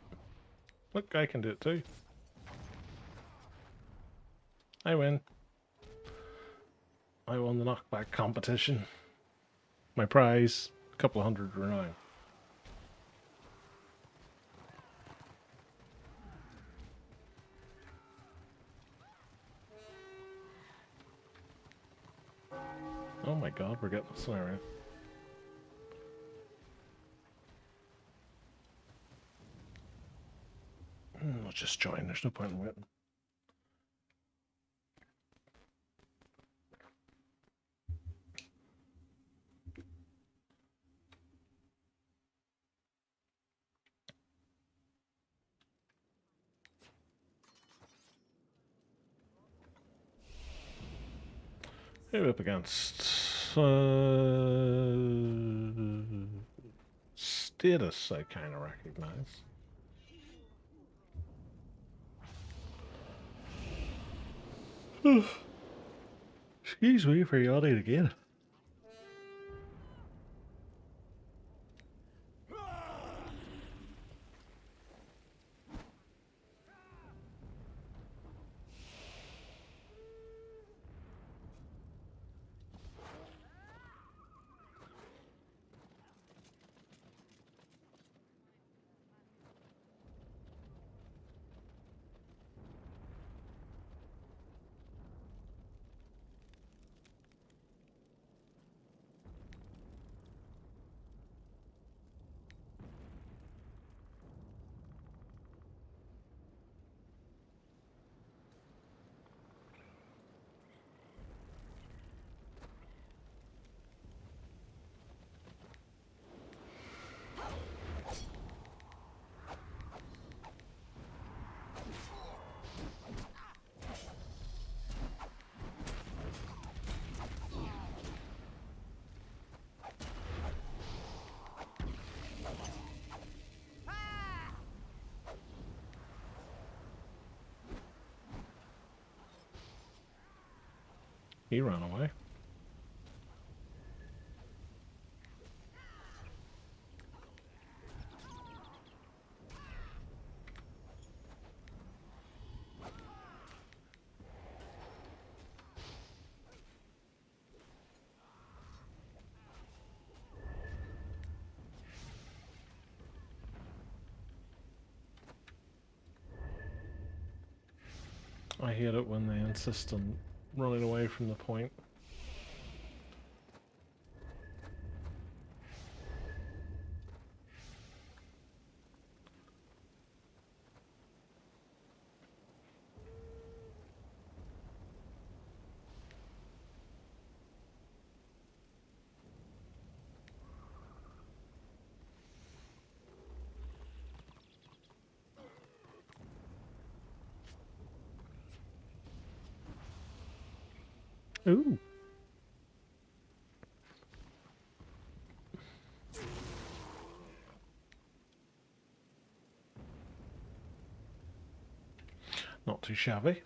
Look, I can do it too. I win. I won the knockback competition. My prize, a couple of hundred renown. Oh my god, we're getting a scenario. Let's just join, there's no point in waiting. Who are we up against? status I kind of recognize. Excuse me for yawning again. He ran away. I hate it when they insist on running away from the point. Ooh. Not too shabby.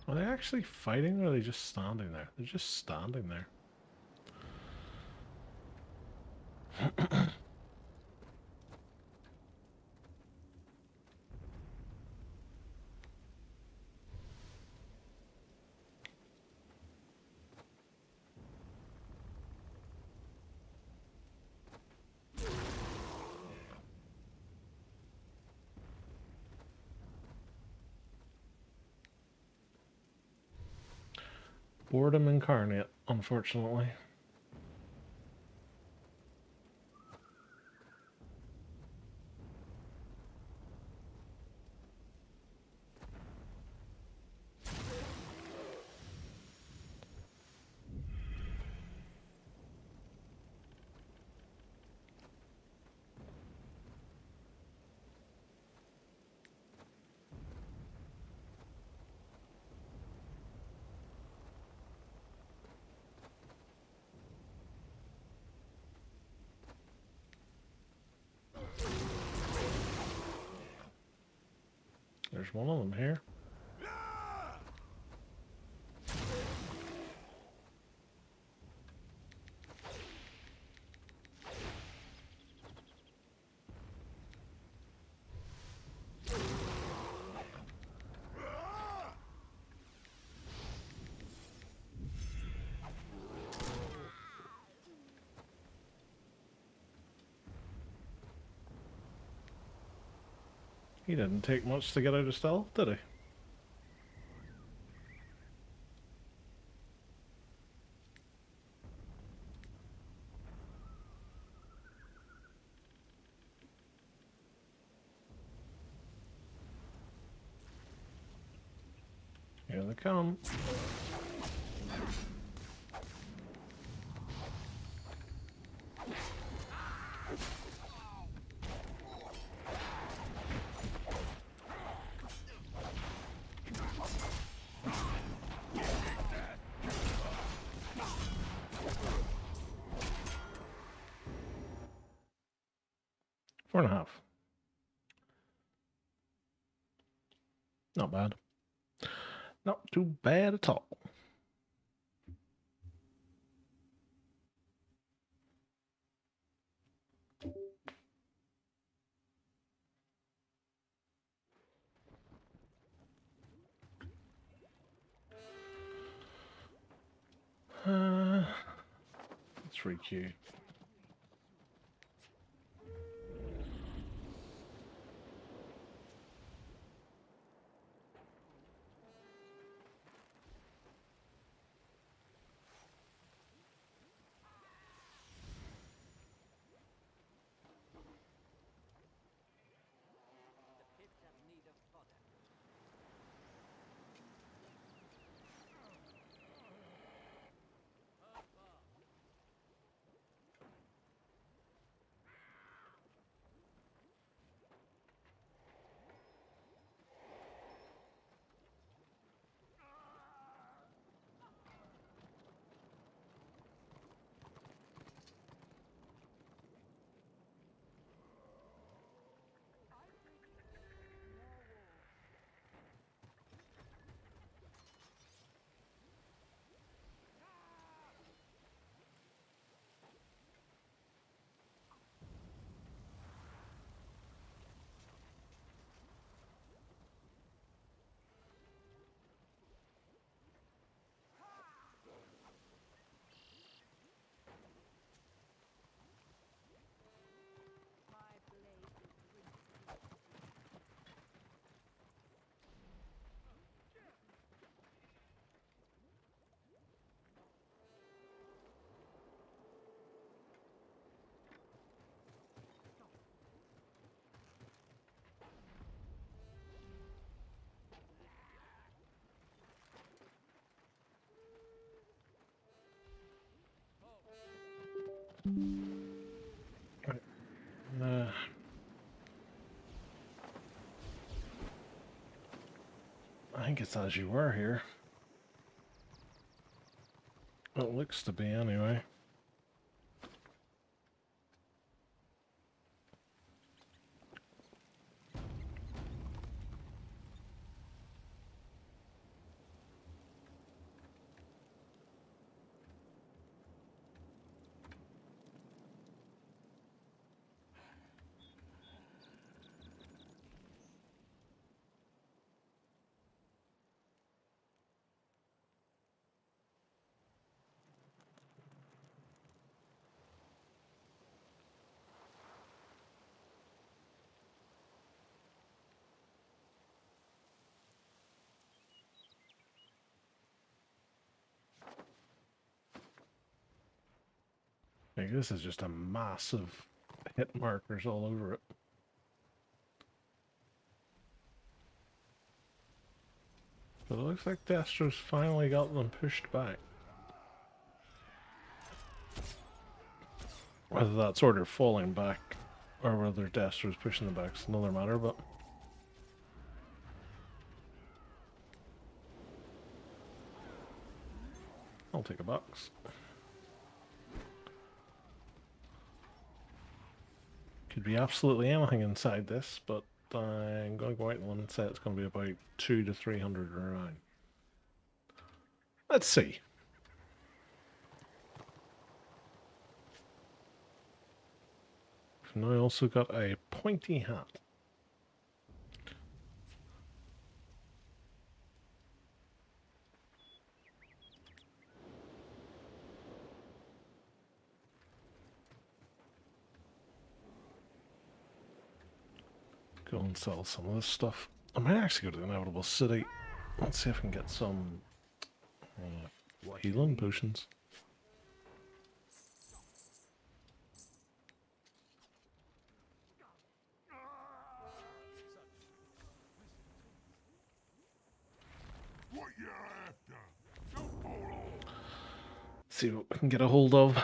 Are they actually fighting or are they just standing there? They're just standing there. Boredom incarnate, unfortunately. There's one of them here. He didn't take much to get out of stealth, did he? Here they come. Four and a half. Not bad. Not too bad at all. Let's re-queue. The pit has need of fodder. My blade will bring Uh, I think it's as you were here. It looks to be anyway. Like, this is just a massive hit markers all over it. But it looks like Destro's finally got them pushed back. Whether that's order falling back or whether Destro's pushing them back is another matter, but I'll take a box. Could be absolutely anything inside this, but I'm going to go out and say it's going to be about 200 to 300 around. Let's see. And I also got a pointy hat. Go and sell some of this stuff. I might actually go to the Inevitable City. Let's see if I can get some healing potions. See what we can get a hold of.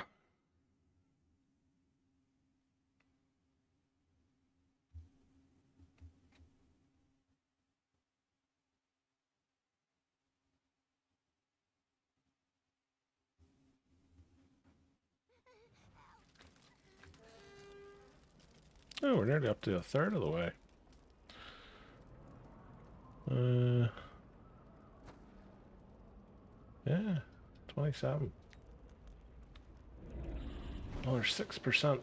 Oh, we're nearly up to a third of the way. Yeah, 27. Another 6%.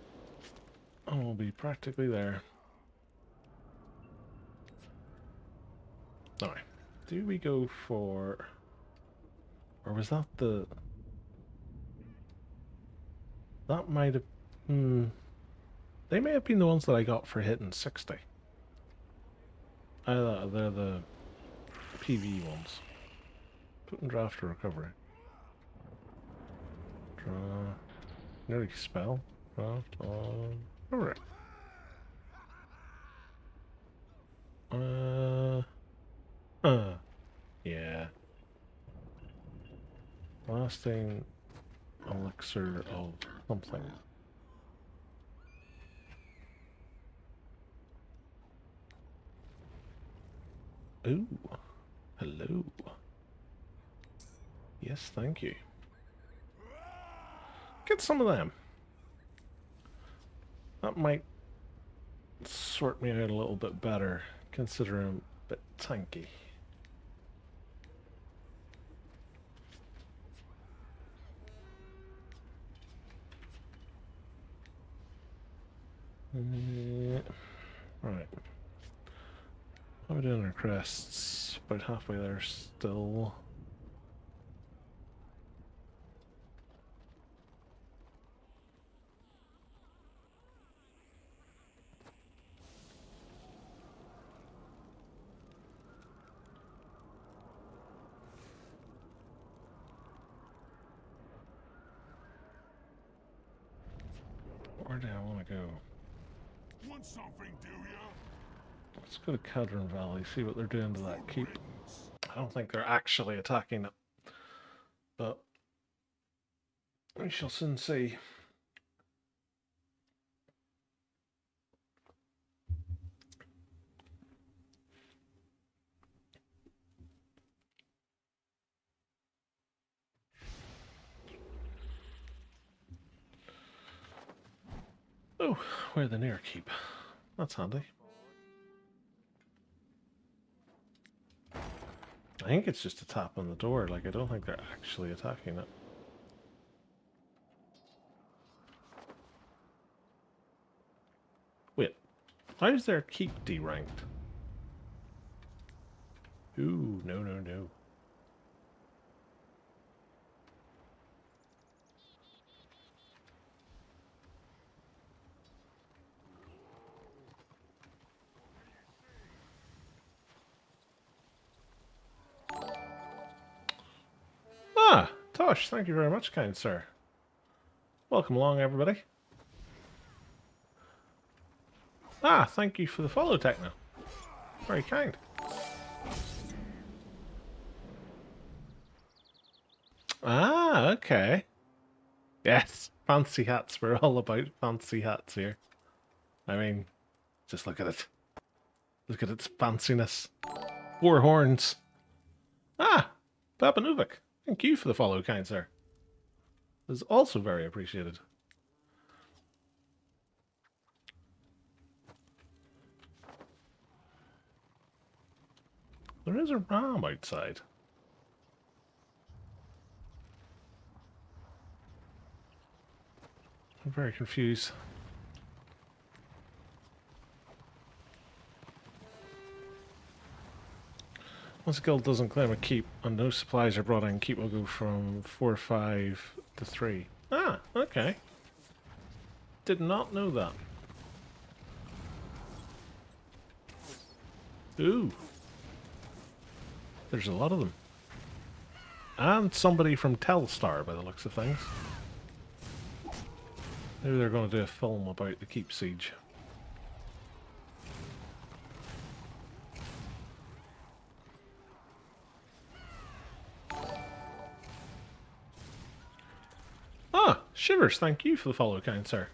And we'll be practically there. Alright. Do we go for... Or was that the... That might have... They may have been the ones that I got for hitting 60. They're the PV ones. Put in draft or recovery. Draw. Nearly spell. Draft on recovery. Yeah. Lasting elixir of something. Ooh. Hello. Yes, thank you. Get some of them. That might sort me out a little bit better, considering I'm a bit tanky. Right. How are we doing our crests? About halfway there still. Where do I want to go? Want something, do ya? Let's go to Cadron Valley, see what they're doing to that keep. I don't think they're actually attacking it, but we shall soon see. Oh, we're the near keep. That's handy. I think it's just a tap on the door, like I don't think they're actually attacking it. Wait, how is their keep D-ranked? Ooh, no, no, no. Ah, Tosh, thank you very much, kind sir. Welcome along, everybody. Ah, thank you for the follow, Techno. Very kind. Ah, okay. Yes, fancy hats. We're all about fancy hats here. I mean, just look at it. Look at its fanciness. 4 horns. Ah, Papanuvik. Thank you for the follow, kind sir. This is also very appreciated. There is a ram outside. I'm very confused. Once a guild doesn't claim a keep and no supplies are brought in, keep will go from 4 or 5 to 3. Ah, okay. Did not know that. Ooh. There's a lot of them. And somebody from Telstar, by the looks of things. Maybe they're going to do a film about the Keep Siege. Ah, Shivers, thank you for the follow, kind sir.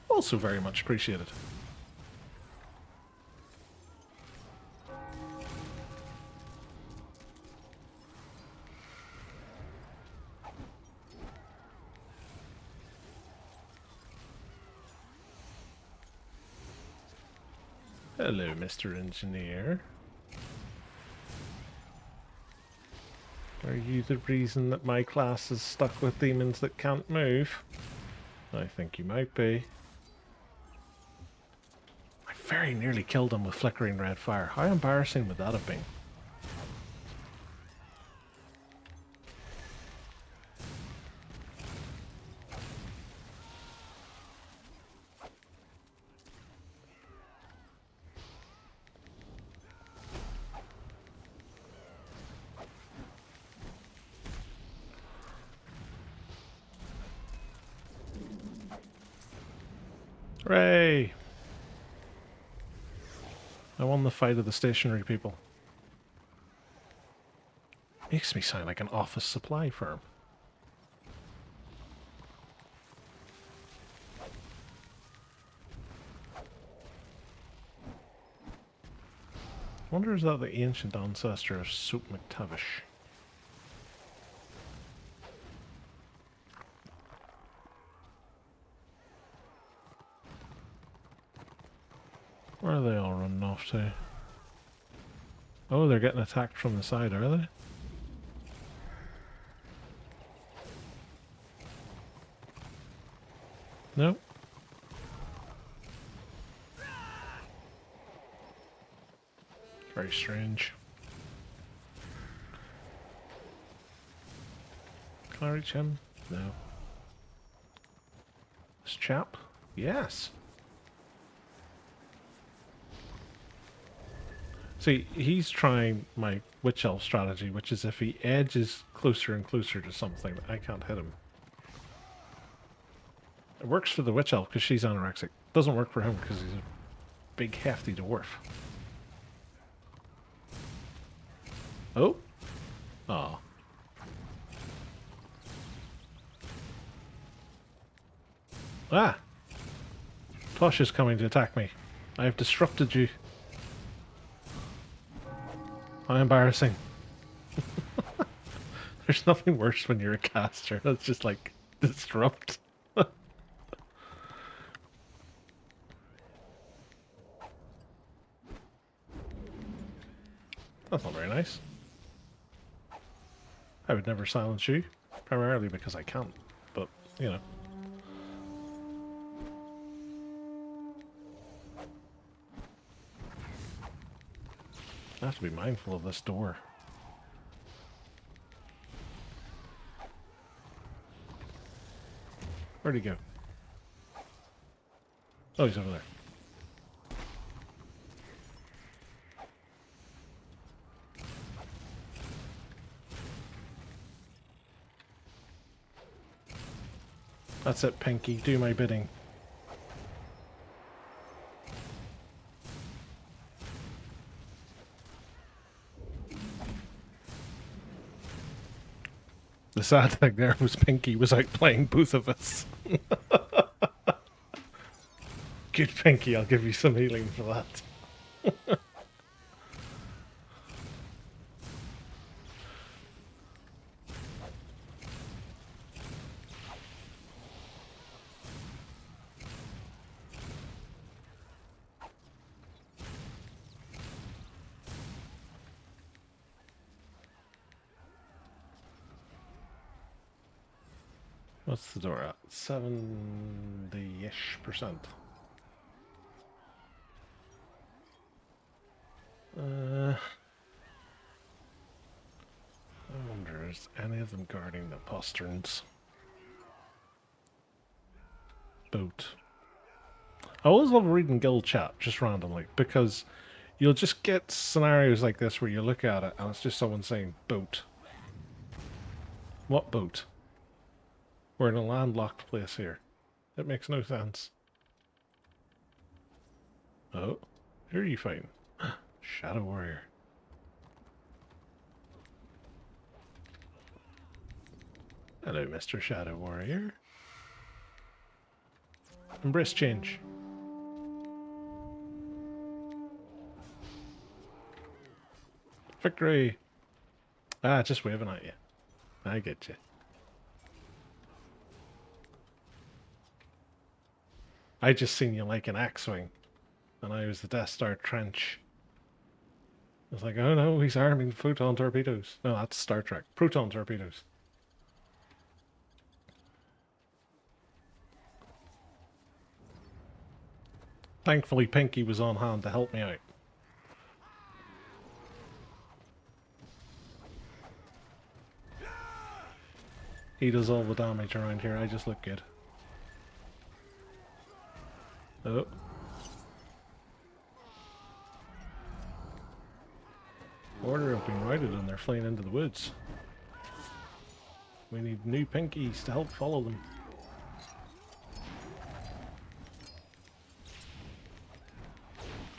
Also very much appreciated. Hello, Mr. Engineer. Are you the reason that my class is stuck with demons that can't move? I think you might be. I very nearly killed him with flickering red fire. How embarrassing would that have been? Hooray! I won the fight of the stationary people. Makes me sound like an office supply firm. I wonder is that the ancient ancestor of Soap McTavish? Where are they all running off to? Oh, they're getting attacked from the side, are they? Nope. Very strange. Can I reach him? No. This chap? Yes. See, he's trying my Witch Elf strategy, which is if he edges closer and closer to something, I can't hit him. It works for the Witch Elf because she's anorexic. Doesn't work for him because he's a big, hefty dwarf. Oh? Aw. Ah! Tosh is coming to attack me. I have disrupted you. How embarrassing. There's nothing worse when you're a caster. That's just like, disrupt. That's not very nice. I would never silence you, primarily because I can't, but, you know. I have to be mindful of this door. Where'd he go? Oh, he's over there. That's it, Pinky. Do my bidding. The sad thing there was Pinky was outplaying both of us. Good Pinky, I'll give you some healing for that. What's the door at? 70-ish%. I wonder, is any of them guarding the posterns? Boat. I always love reading guild chat, just randomly, because You'll just get scenarios like this where you look at it and it's just someone saying boat. What boat? We're in a landlocked place here. It makes no sense. Oh, who are you fighting? Shadow Warrior. Hello, Mr. Shadow Warrior. Embrace change. Victory! Ah, just waving at you. I get you. I just seen you like an axe swing, and I was the Death Star trench. I was like, oh no, he's arming photon torpedoes. No, that's Star Trek. Proton torpedoes. Thankfully, Pinky was on hand to help me out. He does all the damage around here, I just look good. Oh. Order have been routed and they're flying into the woods. We need new Pinkies to help follow them.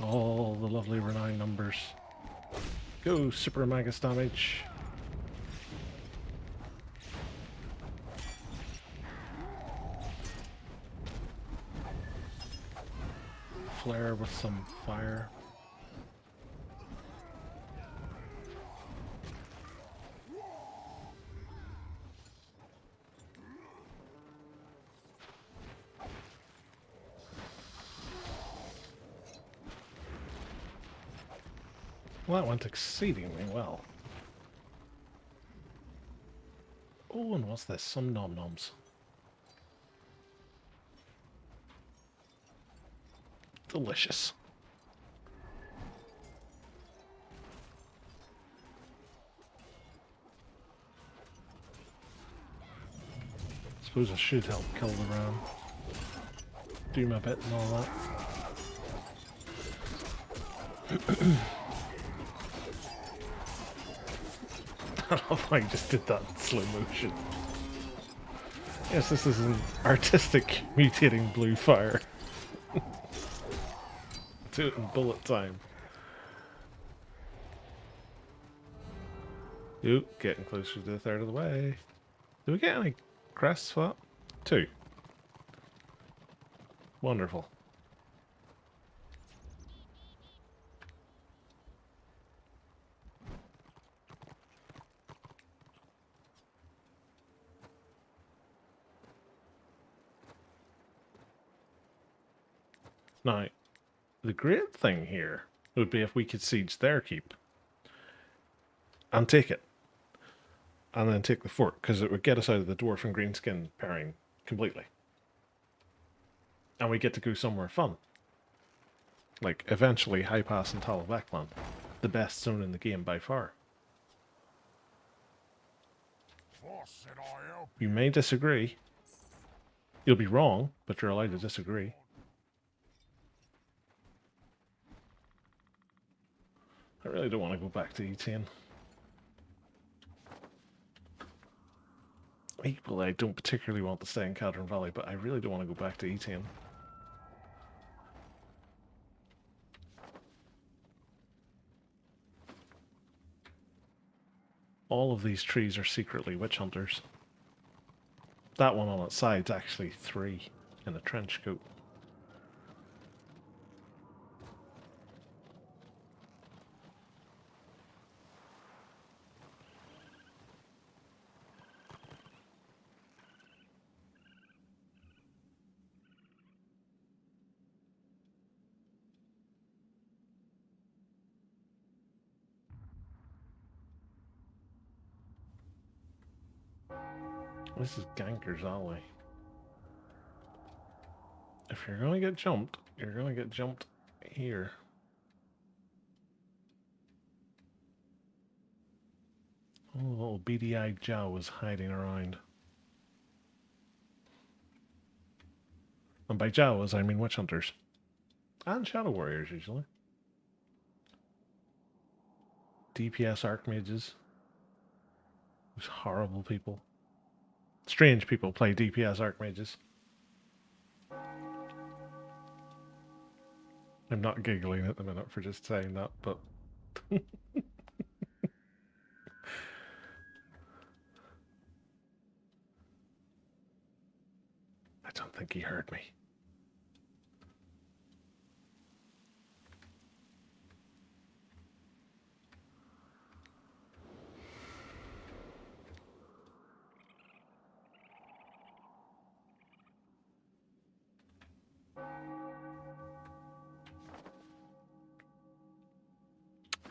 All the lovely renown numbers. Go, super Magus damage. Flare with some fire. Well, that went exceedingly well. Oh, and what's this? Some nom-noms. Delicious. Suppose I should help kill the ram. Do my bit and all that. I love how I just did that in slow motion. Yes, this is an artistic mutating blue fire. Do it in bullet time. Ooh, getting closer to the third of the way. Do we get any crests for that? 2. Wonderful. Now, the great thing here would be if we could siege their keep and take it. And then take the fort, because it would get us out of the dwarf and greenskin pairing completely. And we get to go somewhere fun. Like, eventually, High Pass and Talabekland. The best zone in the game by far. Boss said I help. You may disagree. You'll be wrong, but you're allowed to disagree. I really don't want to go back to E10. Equally, I don't particularly want to stay in Cadron Valley, but I really don't want to go back to E10. All of these trees are secretly witch hunters. That one on its side's actually 3 in a trench coat. This is Ganker's Alley. If you're going to get jumped, you're going to get jumped here. Oh, the little beady-eyed Jow is hiding around. And by Jawas, I mean witch hunters. And shadow warriors, usually. DPS archmages. Those horrible people. Strange people play DPS archmages. I'm not giggling at the minute for just saying that, but I don't think he heard me.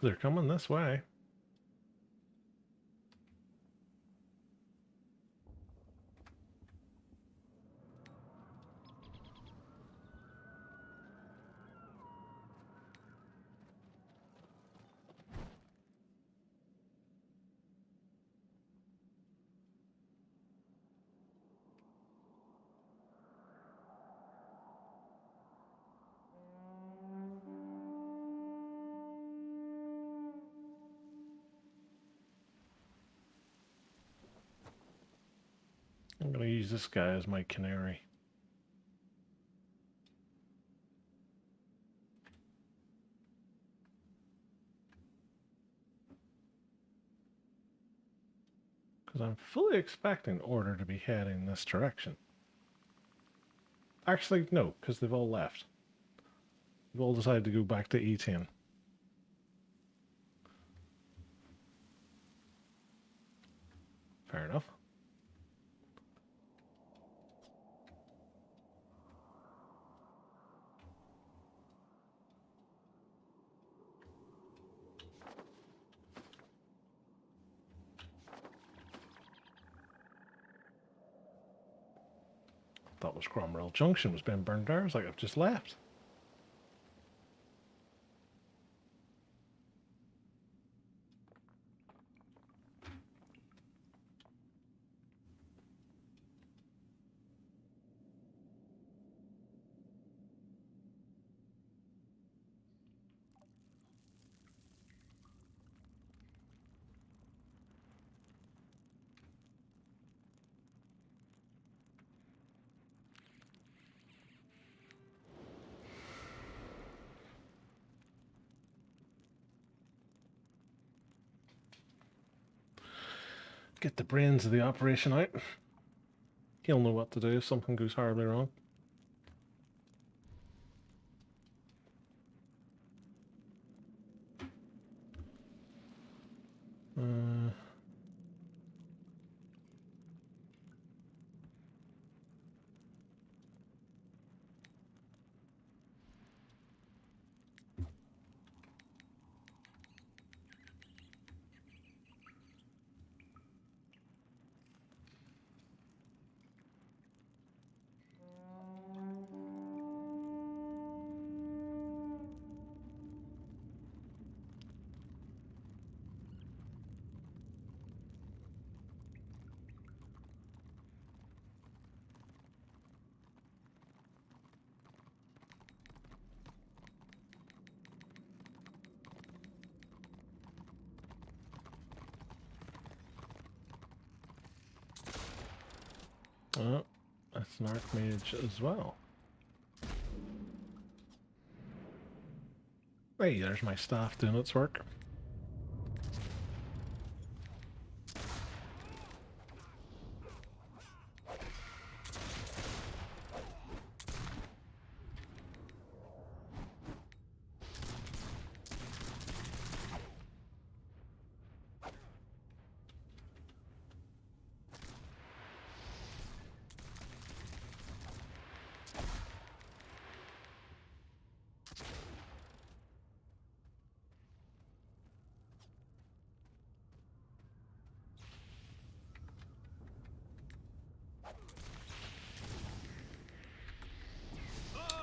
They're coming this way. I'm going to use this guy as my canary. Because I'm fully expecting Order to be heading this direction. Actually, no, because they've all left. They've all decided to go back to E10. Fair enough. Thought was Cromwell Junction was being burned down. I was like, I've just left. Get the brains of the operation out. He'll know what to do if something goes horribly wrong. Oh, that's an Archmage as well. Hey, there's my staff doing its work.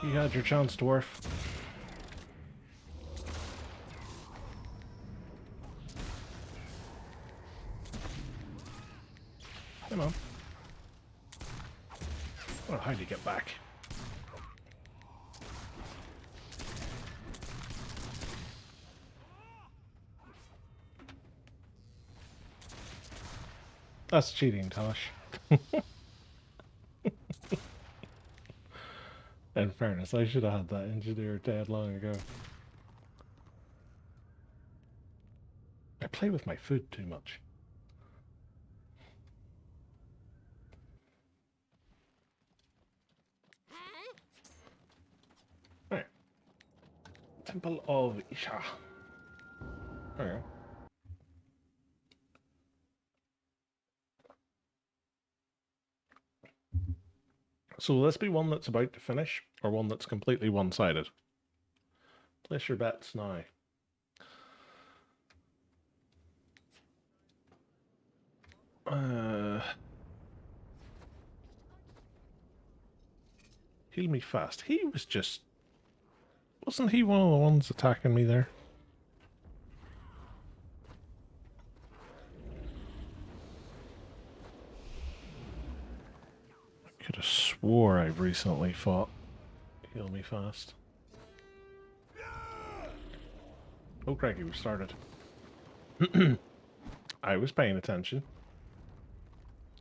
You had your chance, dwarf. Come on. Oh, how'd you get back? That's cheating, Tosh. In fairness, I should have had that engineer dead long ago. I play with my food too much. Right. Temple of Isha. There we go. So will this be one that's about to finish, or one that's completely one-sided? Place your bets now. Heal me fast. He was just... Wasn't he one of the ones attacking me there? I could have swore I've recently fought Heal me fast. Oh, crikey, we started. I was paying attention.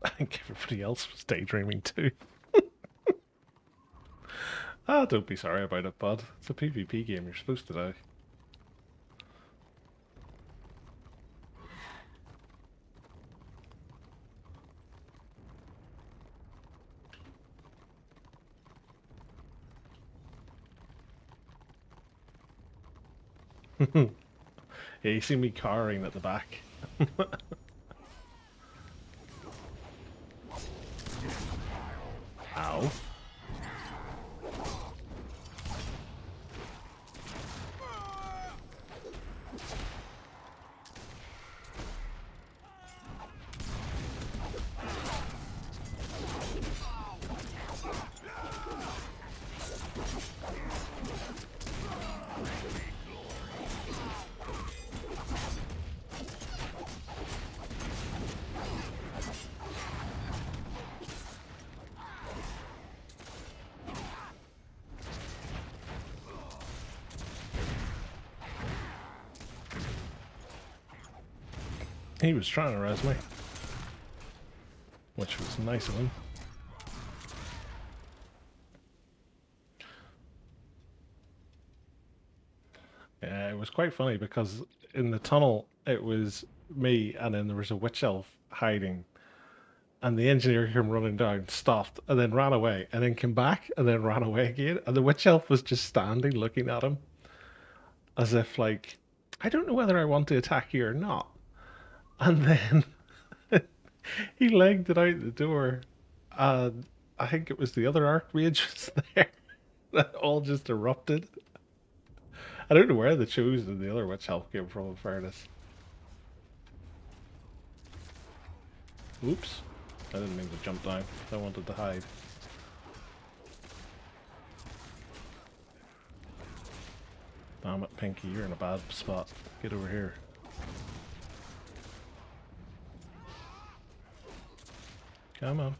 I think everybody else was daydreaming too. Ah, don't be sorry about it, bud. It's a PvP game, you're supposed to die. Yeah, you see me cowering at the back. Ow. He was trying to res me, which was nice of him. Yeah, it was quite funny because in the tunnel it was me and then there was a witch elf hiding and the engineer came running down, stopped, and then ran away, and then came back and then ran away again, and the witch elf was just standing looking at him as if like, I don't know whether I want to attack you or not. And then he legged it out the door, and I think it was the other archmage was there that all just erupted. I don't know where the chosen and the other witch elf came from, in fairness. Oops. I didn't mean to jump down. I wanted to hide. Damn it, Pinky, you're in a bad spot. Get over here. Come on.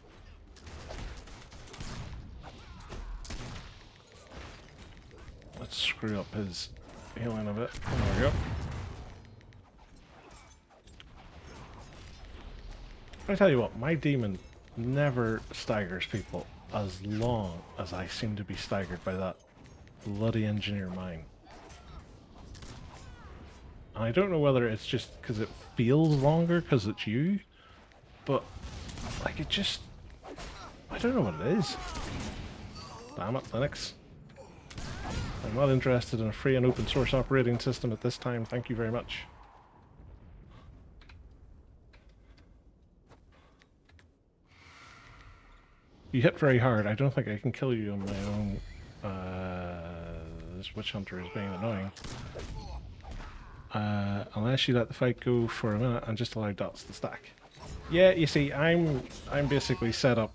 Let's screw up his healing a bit. There we go. I tell you what, my demon never staggers people as long as I seem to be staggered by that bloody engineer mine. And I don't know whether it's just because it feels longer because it's you, but like it just... I don't know what it is. Damn it, Linux. I'm not interested in a free and open source operating system at this time, thank you very much. You hit very hard, I don't think I can kill you on my own. This witch hunter is being annoying. Unless you let the fight go for a minute and just allow dots to stack. Yeah, you see, I'm basically set up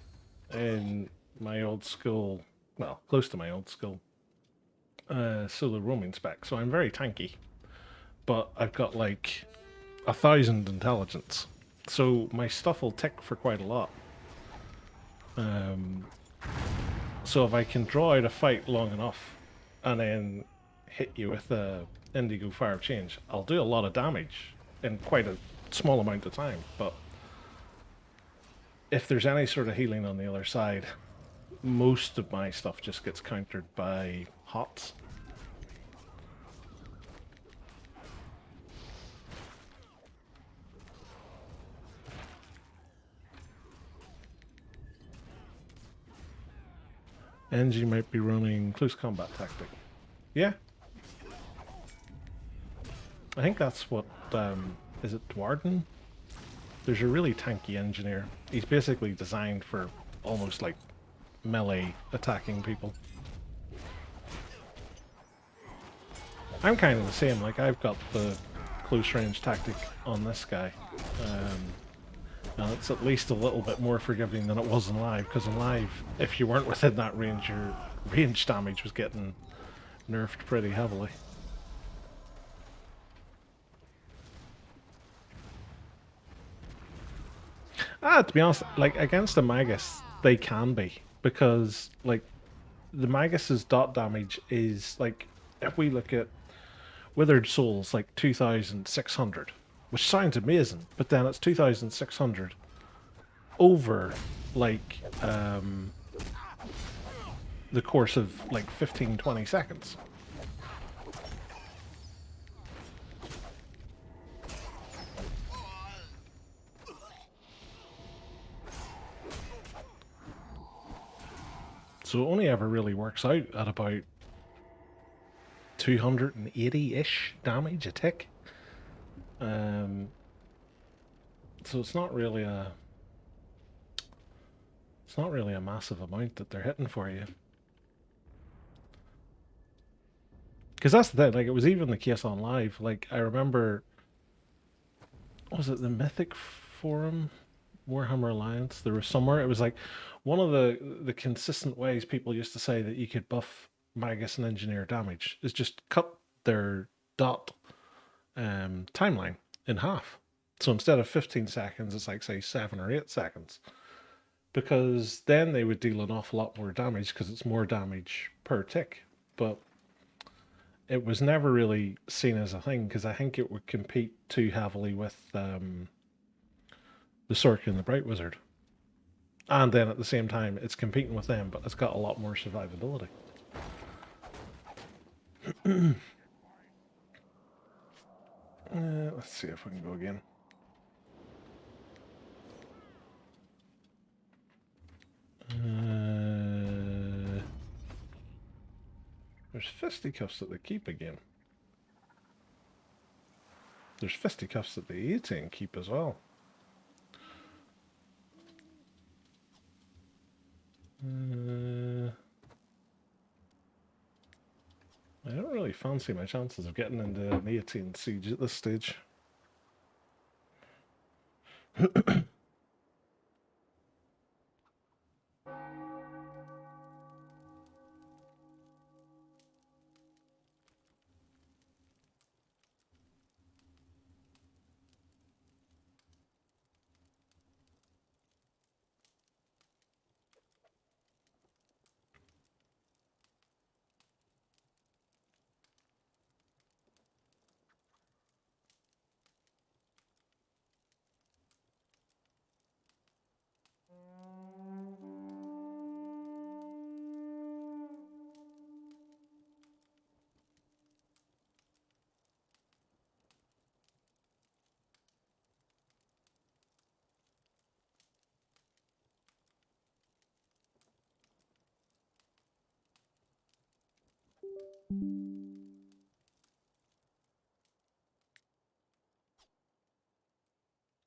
in my old school, well, close to my old school, solo roaming spec, so I'm very tanky. But I've got like 1,000 intelligence, so my stuff will tick for quite a lot. So if I can draw out a fight long enough and then hit you with the Indigo Fire of Change, I'll do a lot of damage in quite a small amount of time, but if there's any sort of healing on the other side, most of my stuff just gets countered by hots. NG might be running close combat tactic. Yeah. I think that's what, is it Dwarden? There's a really tanky engineer. He's basically designed for almost like melee attacking people. I'm kind of the same, like I've got the close range tactic on this guy. And it's at least a little bit more forgiving than it was in live, because in live, if you weren't within that range, your range damage was getting nerfed pretty heavily. To be honest, like against the Magus, they can be, because like the Magus's dot damage is like, if we look at Withered Souls, like 2,600, which sounds amazing, but then it's 2,600 over like the course of like 15-20 seconds. So it only ever really works out at about 280-ish damage a tick. So it's not really a massive amount that they're hitting for you. Because that's the thing, like it was even the case on live. Like I remember, was it the Mythic Forum, Warhammer Alliance? There was somewhere it was like one of the consistent ways people used to say that you could buff Magus and Engineer damage is just cut their dot timeline in half. So instead of 15 seconds, it's like say 7 or 8 seconds. Because then they would deal an awful lot more damage because it's more damage per tick. But it was never really seen as a thing because I think it would compete too heavily with the Sork and the Bright Wizard. And then at the same time, it's competing with them, but it's got a lot more survivability. Let's see if we can go again. There's fisticuffs that they keep again. There's fisticuffs that the 18 keep as well. I don't really fancy my chances of getting into an 18 siege at this stage.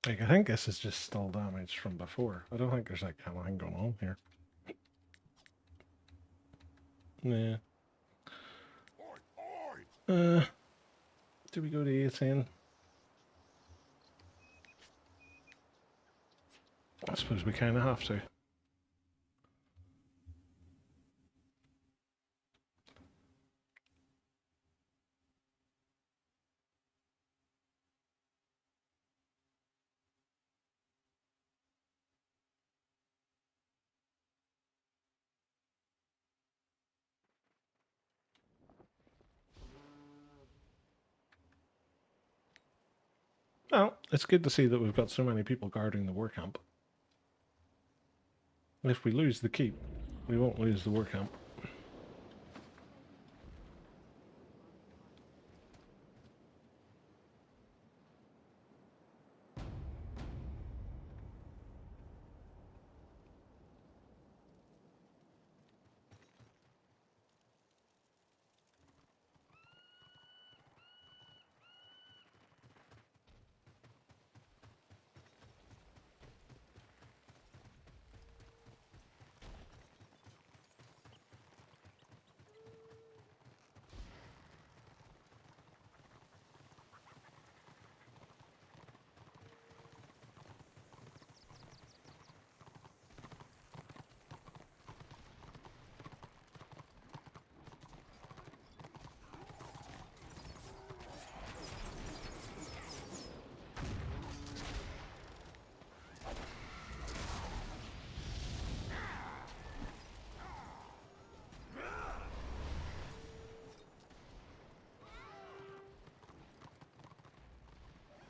Like, I think this is just still damage from before. I don't think there's like anything going on here. Yeah. Do we go to 18? I suppose we kind of have to. Well, it's good to see that we've got so many people guarding the war camp. If we lose the keep, we won't lose the war camp.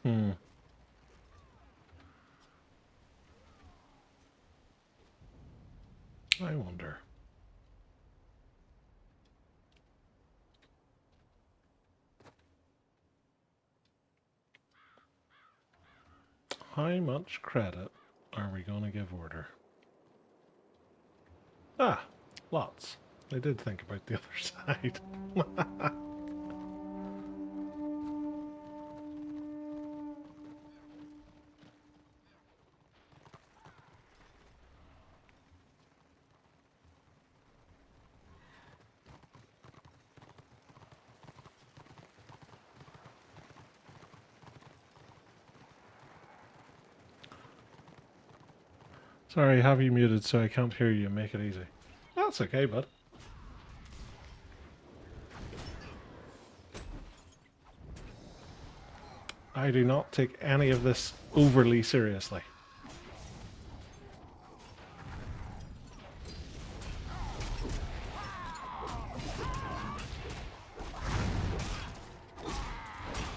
Hmm. I wonder. How much credit are we going to give order? Ah, lots. I did think about the other side. Sorry, have you muted so I can't hear you. Make it easy. That's okay, bud. I do not take any of this overly seriously.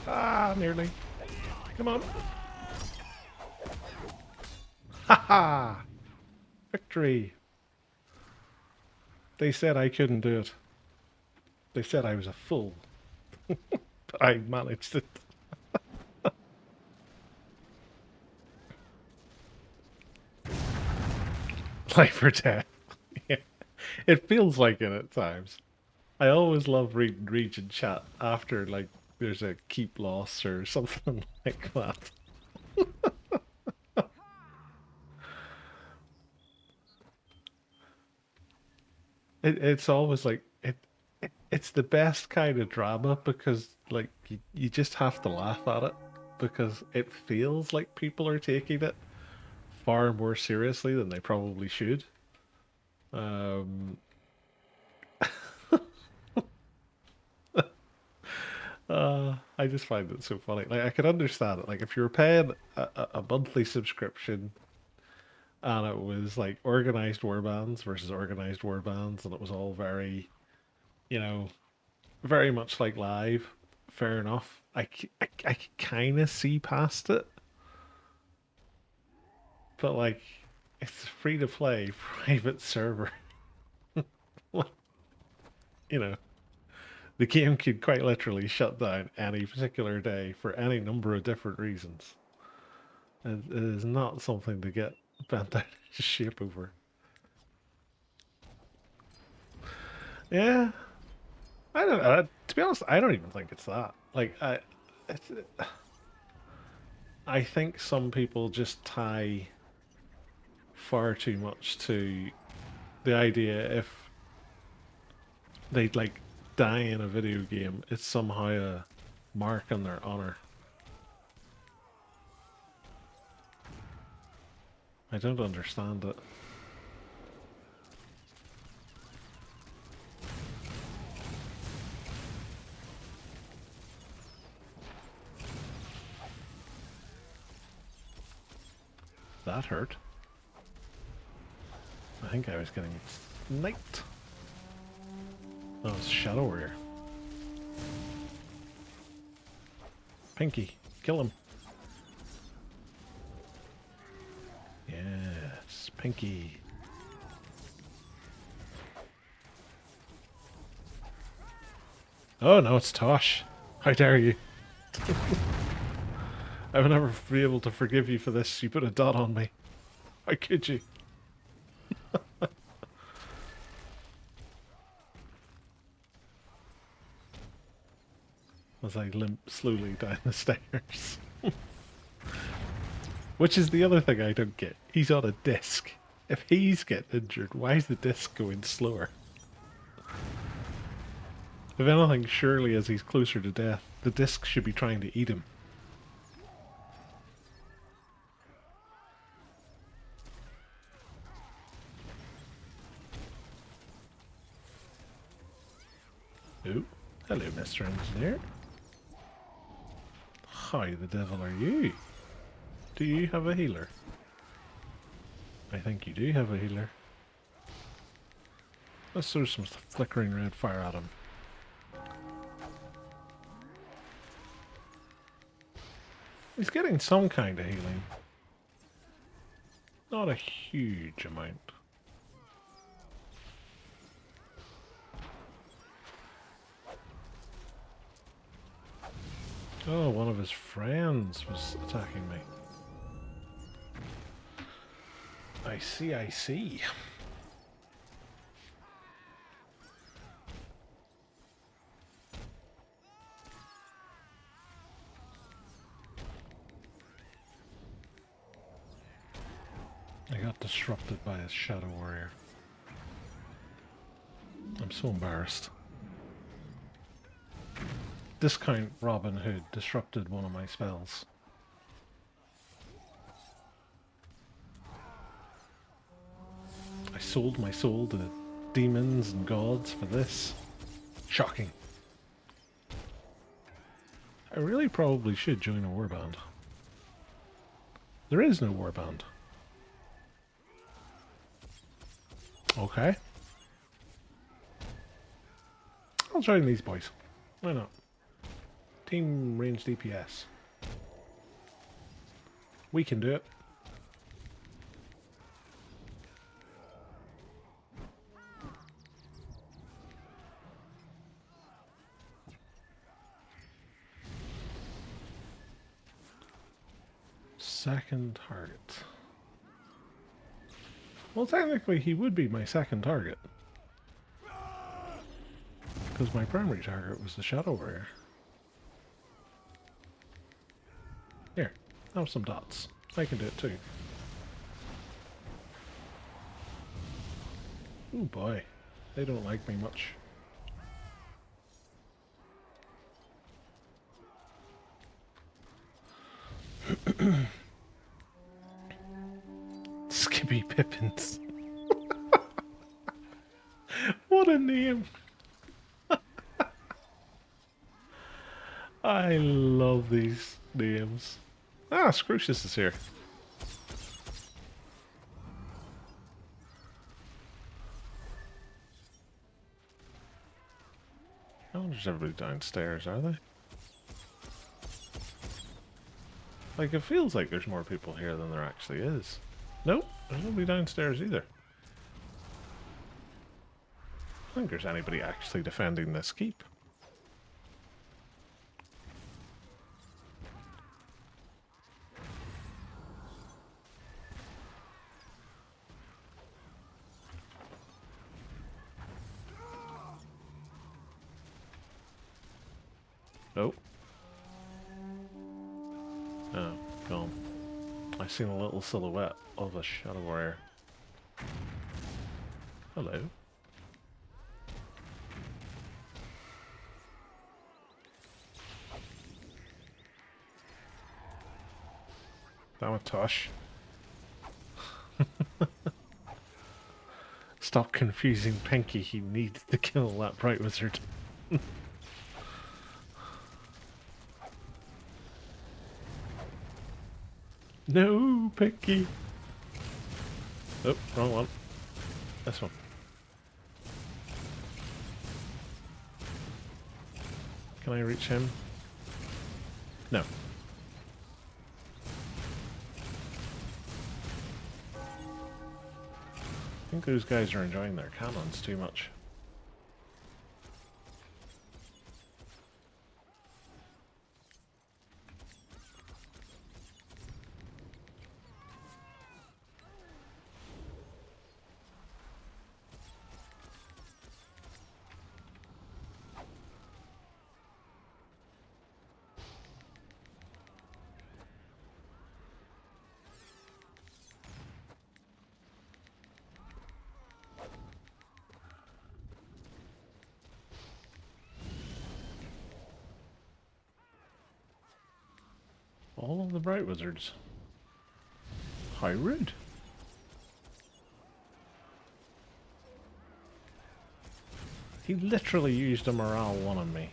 Ah, nearly. Come on. Haha! Victory! They said I couldn't do it. They said I was a fool. But I managed it. Life or death. Yeah. It feels like it at times. I always love reading region chat after, like, there's a keep loss or something like that. It's always like it's the best kind of drama because like you just have to laugh at it because it feels like people are taking it far more seriously than they probably should. Um, I just find it so funny. Like I can understand it. Like if you were paying a monthly subscription and it was like organized warbands versus organized warbands and it was all very, you know, very much like live. Fair enough. I kind of see past it, but like, it's free to play private server. You know, the game could quite literally shut down any particular day for any number of different reasons. And it is not something to get bent out of shape over. Yeah, I don't know. To be honest, I don't even think it's that. Like, it's, I think some people just tie far too much to the idea if they'd like die in a video game, it's somehow a mark on their honor. I don't understand it. That hurt. I think I was getting sniped. Oh, it's Shadow Warrior. Pinky, kill him. Yes, Pinky. Oh no, it's Tosh. How dare you? I will never be able to forgive you for this. You put a dot on me. How could you? As I limp slowly down the stairs. Which is the other thing I don't get. He's on a disc. If he's getting injured, why is the disc going slower? If anything, surely as he's closer to death, the disc should be trying to eat him. Oh, hello, Mr. Engineer. How the devil are you? Do you have a healer? I think you do have a healer. Let's throw some flickering red fire at him. He's getting some kind of healing. Not a huge amount. Oh, one of his friends was attacking me. I see, I see. I got disrupted by a shadow warrior. I'm so embarrassed. Discount Robin Hood disrupted one of my spells. I sold my soul to demons and gods for this. Shocking. I really probably should join a warband. There is no warband. Okay. I'll join these boys. Why not? Team range DPS. We can do it. Second target. Well, technically he would be my second target. Because my primary target was the Shadow Warrior. Here, have some dots. I can do it too. Oh boy, they don't like me much. Skippy Pippins. What a name! I love these names. Ah, Scrucius is here. I wonder if everybody downstairs, are they? Like, it feels like there's more people here than there actually is. Nope, there's nobody downstairs either. I don't think there's anybody actually defending this keep. Oh. Oh, gone. I seen a little silhouette of a Shadow Warrior. Hello. Damn it, Tosh. Stop confusing Pinky, he needs to kill that bright wizard. No, Pinky! Oh, wrong one. This one. Can I reach him? No. I think those guys are enjoying their cannons too much. All of the bright wizards. How rude. He literally used a morale one on me.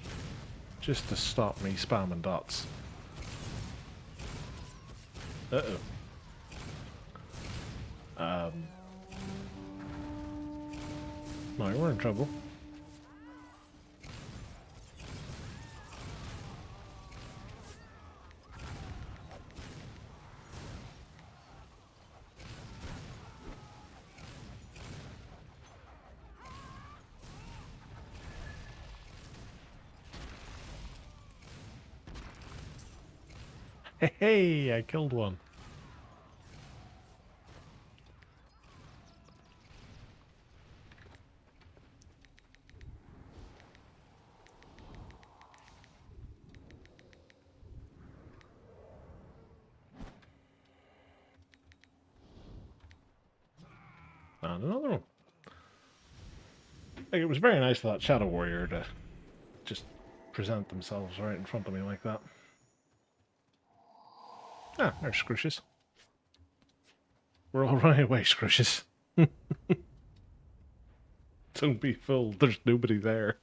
Just to stop me spamming dots. Uh-oh. No, we're in trouble. Hey, hey, I killed one. And another one. Like, it was very nice of that Shadow Warrior to just present themselves right in front of me like that. Ah, there's Scrushes. We're all running away, Scrushes. Don't be fooled, there's nobody there.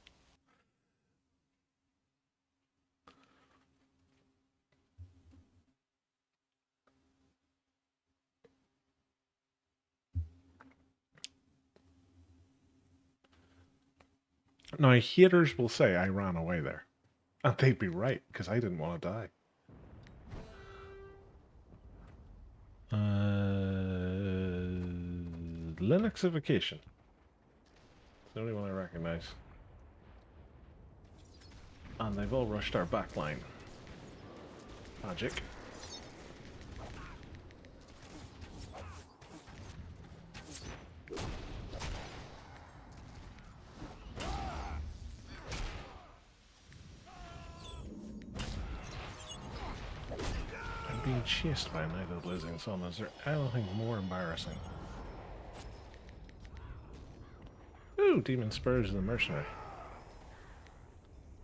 Now, haters will say I ran away there. And they'd be right, because I didn't want to die. Linuxification. It's the only one I recognize. And they've all rushed our backline. Magic. I'm being chased by a Knight of the Blazing Sun. Is there anything more embarrassing? Ooh, Demon Spurs of the Mercenary.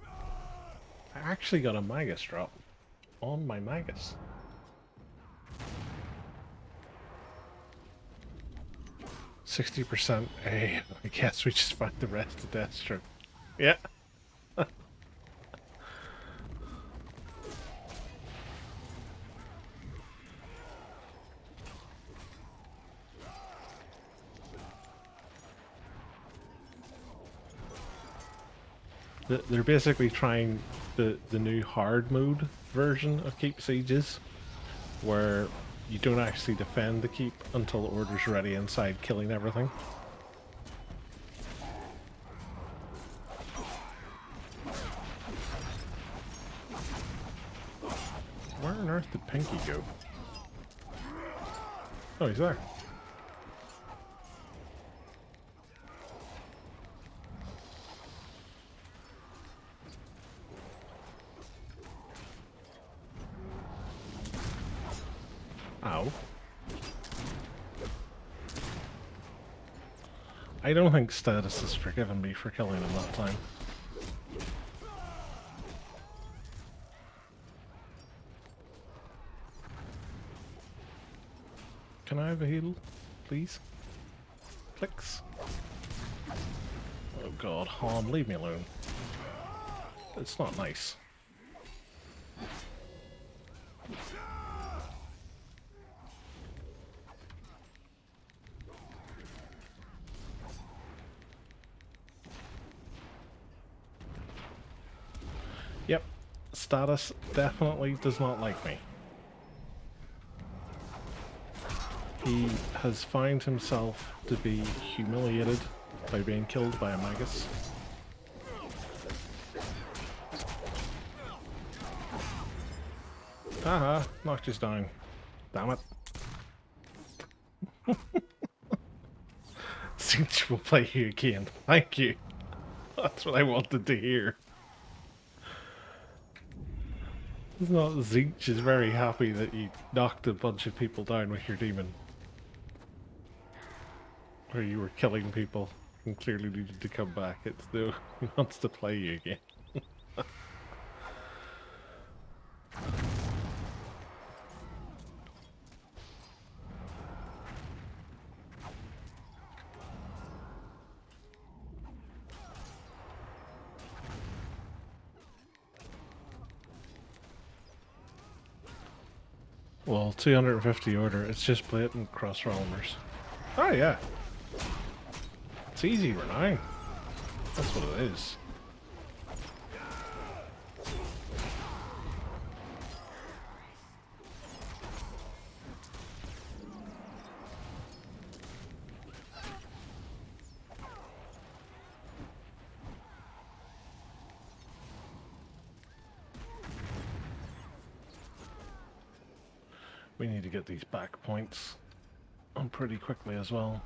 I actually got a Magus drop on my Magus. %. Hey, I guess we just find the rest of Deathstroke. Yeah. They're basically trying the new hard mode version of Keep Sieges, where you don't actually defend the keep until the order's ready inside, killing everything. Where on earth did Pinky go? Oh, he's there. Ow. I don't think Status has forgiven me for killing him that time. Can I have a heal, please? Clicks. Oh god, Han, leave me alone. It's not nice. Yep, Status definitely does not like me. He has found himself to be humiliated by being killed by a Magus. Haha, knocked us down. Damn it. Since we'll play you again. Thank you. That's what I wanted to hear. It's not Zinch is very happy that you knocked a bunch of people down with your demon. Or you were killing people and clearly needed to come back. It's no, he wants to play you again. Well, 250 order, it's just blatant cross-rollers. Oh yeah. It's easy renown. That's what it is. We need to get these back points on pretty quickly as well.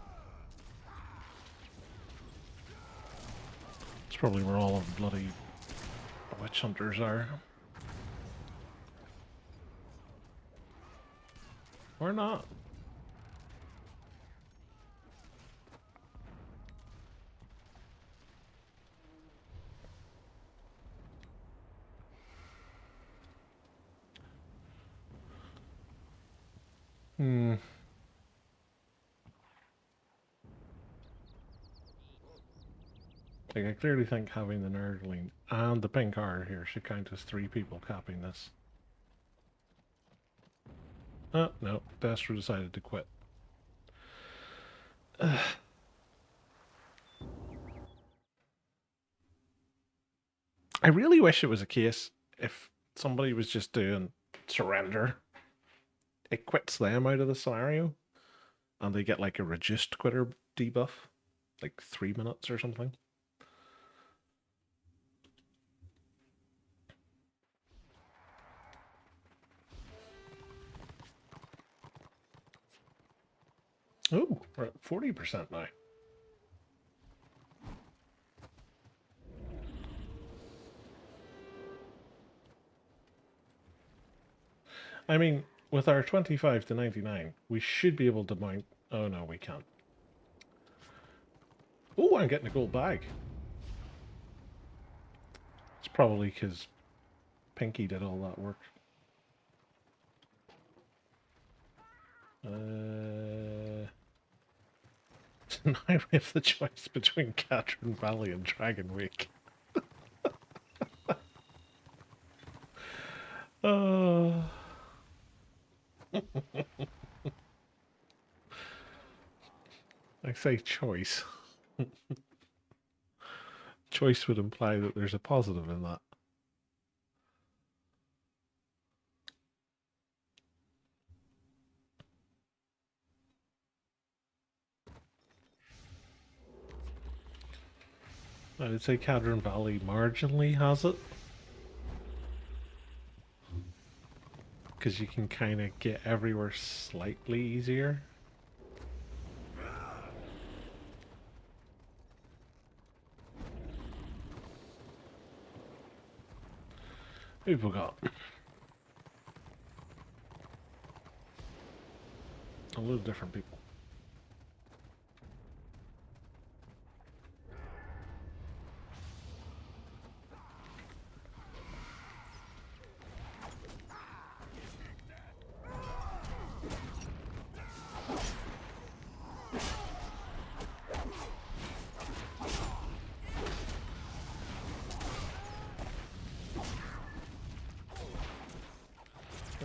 It's probably where all of the bloody witch hunters are. Or not. Like, I clearly think having the nerdling and the pink card here should count as 3 people capping this. Oh, no. Destro decided to quit. I really wish it was a case if somebody was just doing surrender. It quits them out of the scenario, and they get like a reduced quitter debuff, like 3 minutes or something. Oh, we're at 40% now. I mean, with our 25 to 99, we should be able to mount... Oh no, we can't. Oh, I'm getting a gold bag. It's probably because Pinky did all that work. Now we have the choice between Catherine Valley and Dragon Week. Oh. I say choice. Choice would imply that there's a positive in that. I would say Cadron Valley marginally has it. Because you can kind of get everywhere slightly easier. Who have we got? A lot of different people.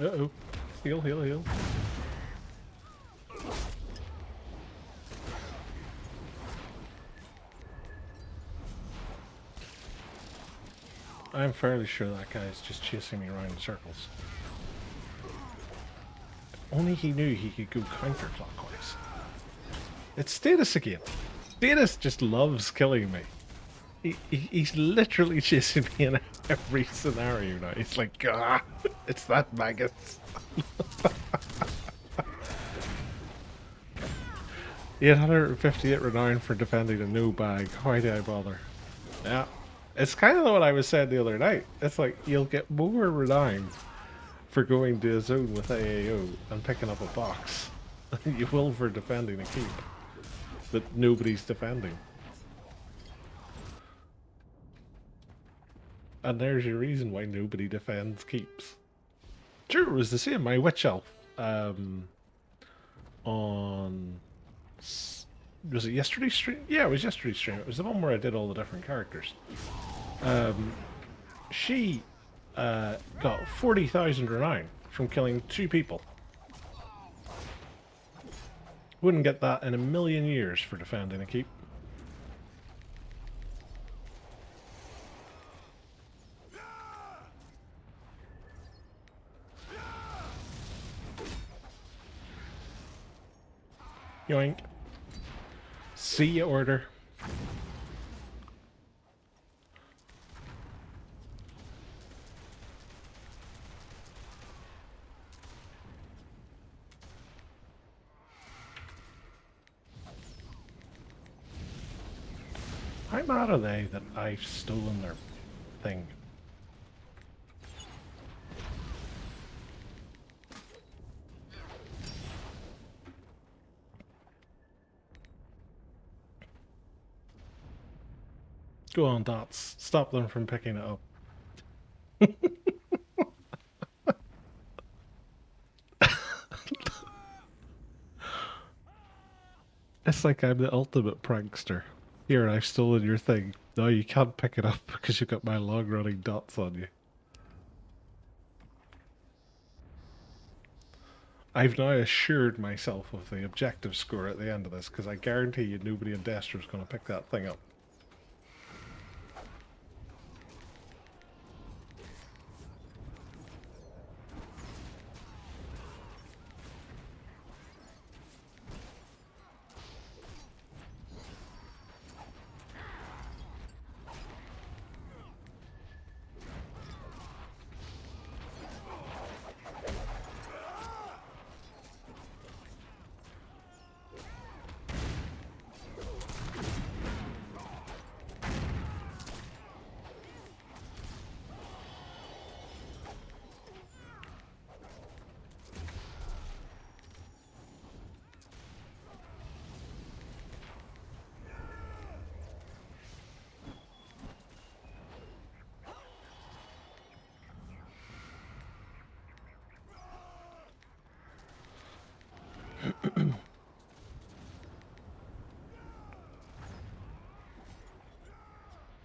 Uh-oh. Heal, heal, heal. I'm fairly sure that guy's just chasing me around in circles. If only he knew he could go counterclockwise. It's Status again. Status just loves killing me. He's literally chasing me in every scenario now. He's like, ah, it's that Magus. 858 renown for defending a no bag. Why do I bother? Yeah. It's kind of what I was saying the other night. It's like, you'll get more renown for going to a zone with AAO and picking up a box than you will for defending a keep that nobody's defending. And there's your reason why nobody defends keeps. Sure, it was the same. My witch elf on... Was it yesterday's stream? Yeah, it was yesterday's stream. It was the one where I did all the different characters. She got 40,000 renown from killing 2 people Wouldn't get that in a million years for defending a keep. Yoink. See ya, order. How mad are they that I've stolen their thing? Go on, dots. Stop them from picking it up. It's like I'm the ultimate prankster. Here, I've stolen your thing. No, you can't pick it up because you've got my long-running dots on you. I've now assured myself of the objective score at the end of this because I guarantee you nobody in Destro is going to pick that thing up.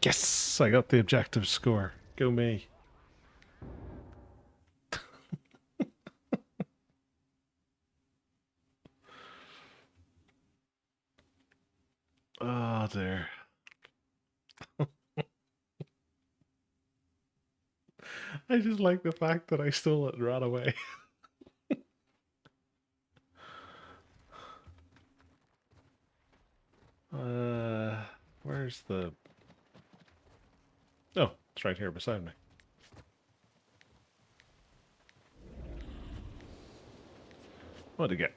Yes! I got the objective score. Go me. Oh dear. I just like the fact that I stole it and ran away. Where's the... Oh, it's right here beside me. What to get?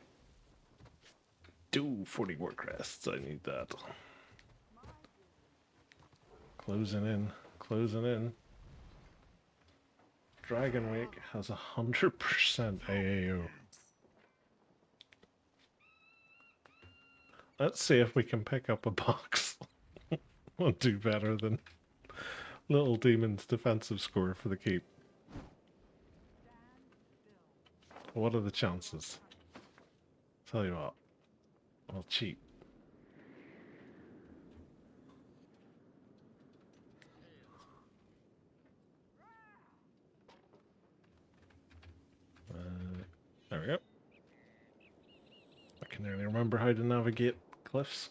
240 war crests. I need that. Closing in. Closing in. Dragon Wake has 100% AAO. Let's see if we can pick up a box. We'll do better than Little Demon's defensive score for the keep. What are the chances? Tell you what, I'll cheat. There we go. I can nearly remember how to navigate cliffs.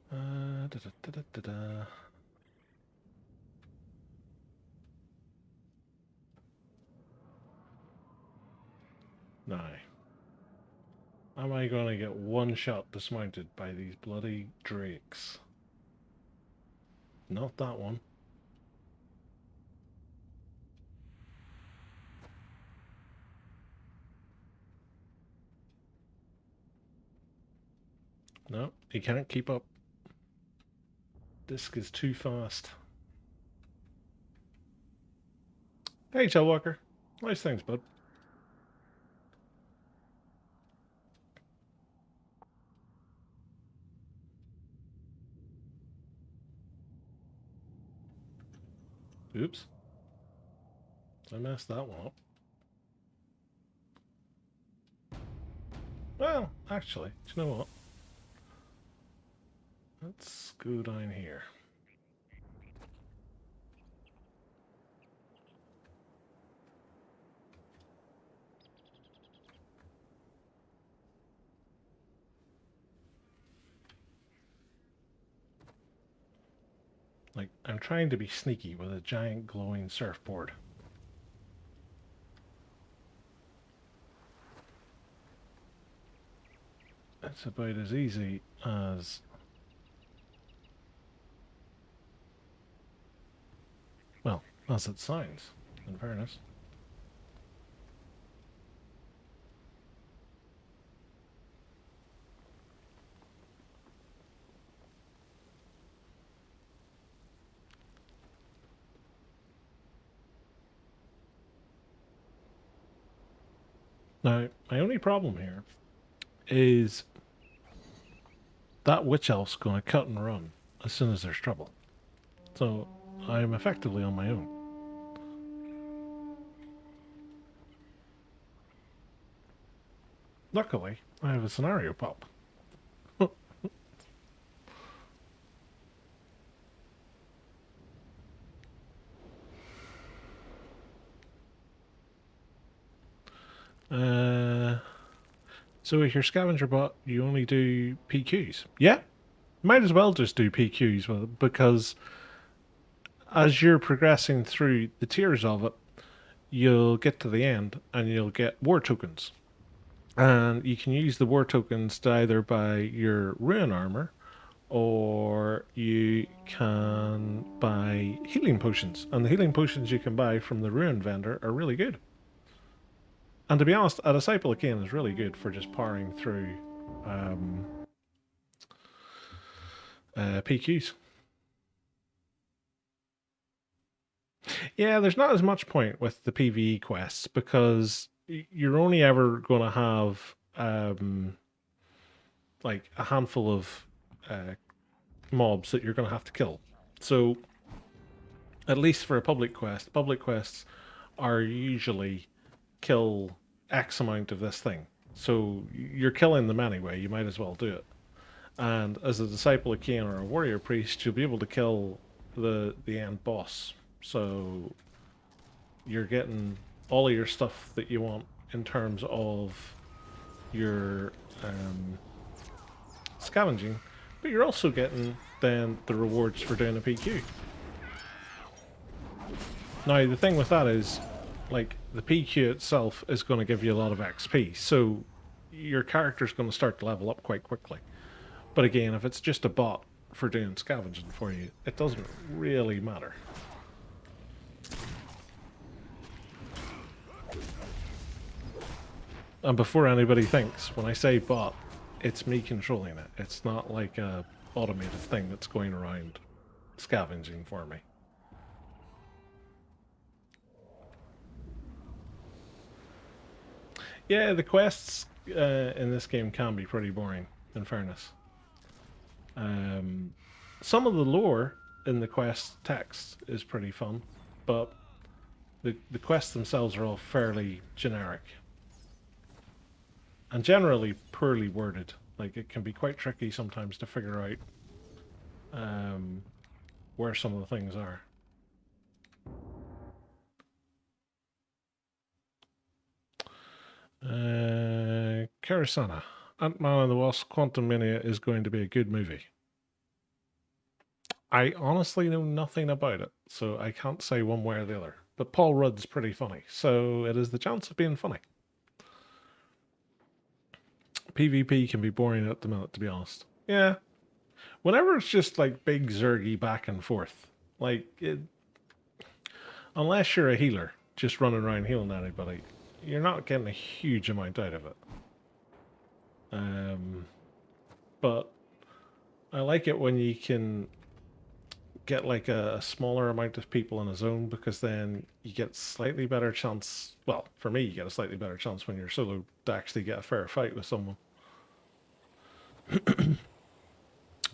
Da, da, da, da, da, da. Now, am I going to get one shot dismounted by these bloody drakes? Not that one. No, he can't keep up. Disc is too fast. Hey, Tailwalker. Nice things, bud. Oops. I messed that one up. Well, actually, do you know what? Let's go down here. Like, I'm trying to be sneaky with a giant glowing surfboard. It's about as easy as... well, as it sounds, in fairness. Now, my only problem here is that witch elf's going to cut and run as soon as there's trouble. So, I'm effectively on my own. Luckily, I have a scenario pop. So with your scavenger bot, you only do PQs. Yeah, might as well just do PQs with it, because as you're progressing through the tiers of it, you'll get to the end and you'll get war tokens. And you can use the war tokens to either buy your ruin armor, or you can buy healing potions. And the healing potions you can buy from the ruin vendor are really good. And to be honest, a Disciple of Cain is really good for just powering through PQs. Yeah, there's not as much point with the PvE quests, because you're only ever going to have like a handful of mobs that you're going to have to kill. So, at least for a public quests are usually kill X amount of this thing. So you're killing them anyway, you might as well do it. And as a Disciple of Cain or a Warrior Priest, you'll be able to kill the end boss. So you're getting all of your stuff that you want in terms of your scavenging, but you're also getting then the rewards for doing a PQ. Now the thing with that is, like, the PQ itself is going to give you a lot of XP, so your character's going to start to level up quite quickly. But again, if it's just a bot for doing scavenging for you, it doesn't really matter. And before anybody thinks, when I say bot, it's me controlling it. It's not like a automated thing that's going around scavenging for me. Yeah, the quests in this game can be pretty boring, in fairness. Some of the lore in the quest text is pretty fun, but the quests themselves are all fairly generic. And generally poorly worded. Like, it can be quite tricky sometimes to figure out where some of the things are. Karasana. Ant-Man and the Wasp Quantumania is going to be a good movie. I honestly know nothing about it, so I can't say one way or the other. But Paul Rudd's pretty funny, so it is the chance of being funny. PvP can be boring at the minute, to be honest. Yeah. Whenever it's just like big zergy back and forth, like, unless you're a healer just running around healing anybody, you're not getting a huge amount out of it. But I like it when you can get like a smaller amount of people in a zone, because then you get slightly better chance. Well, for me, you get a slightly better chance when you're solo to actually get a fair fight with someone.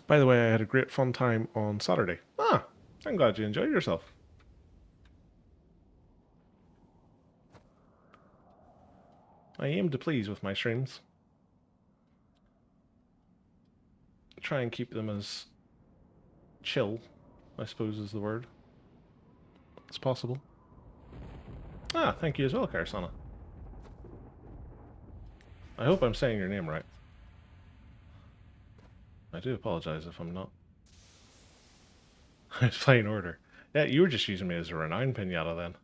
By the way, I had a great fun time on Saturday. Ah, I'm glad you enjoyed yourself. I aim to please with my streams. Try and keep them as chill, I suppose is the word, as possible. Ah, thank you as well, Karsana. I hope I'm saying your name right. I do apologize if I'm not. I was playing Order. Yeah, you were just using me as a renown pinata then.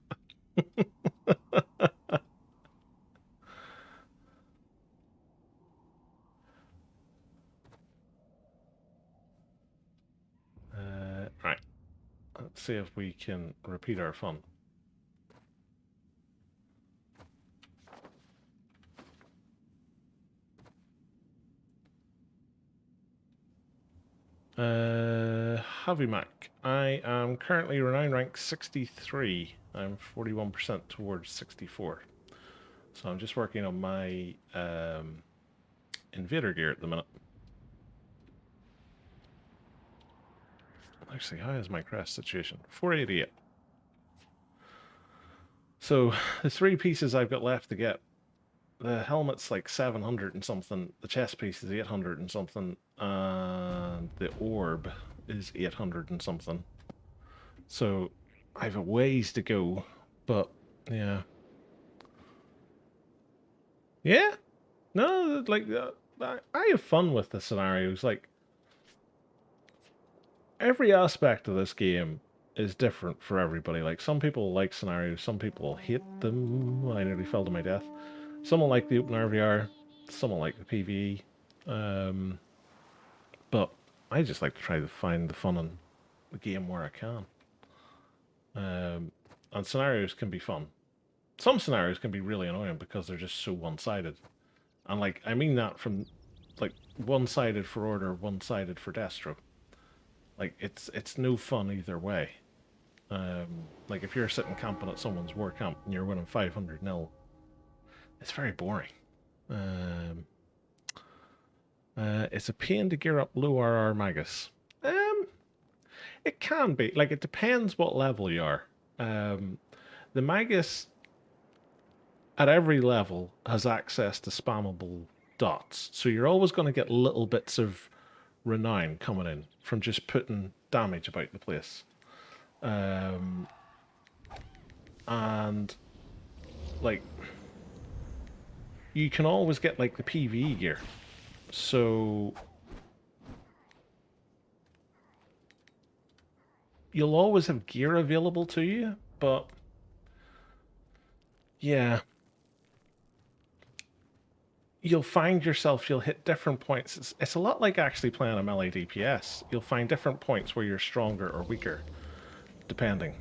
Right. Let's see if we can repeat our fun. Heavy Mac. I am currently renown rank 63. I'm 41% towards 64. So I'm just working on my invader gear at the minute. Actually, how is my crest situation? 488. So the three pieces I've got left to get, the helmet's like 700 and something, the chest piece is 800 and something, and the orb is 800 and something. So I have a ways to go, but yeah. Yeah? No, like, I have fun with the scenarios. Like, every aspect of this game is different for everybody. Like, some people like scenarios, some people hate them. I nearly fell to my death. Some will like the open RVR, some will like the PvE. But I just like to try to find the fun in the game where I can. And scenarios can be fun. Some scenarios can be really annoying because they're just so one-sided. And like, I mean that from like one-sided for Order, one-sided for Destro. Like it's no fun either way. Like if you're sitting camping at someone's war camp and you're winning 500-0, it's very boring. It's a pain to gear up low RR Magus. It can be. Like it depends what level you are. The Magus at every level has access to spammable dots, so you're always going to get little bits of renown coming in from just putting damage about the place. And like you can always get like the PvE gear, so you'll always have gear available to you, but yeah, you'll find yourself, you'll hit different points. It's a lot like actually playing a melee DPS. You'll find different points where you're stronger or weaker, depending.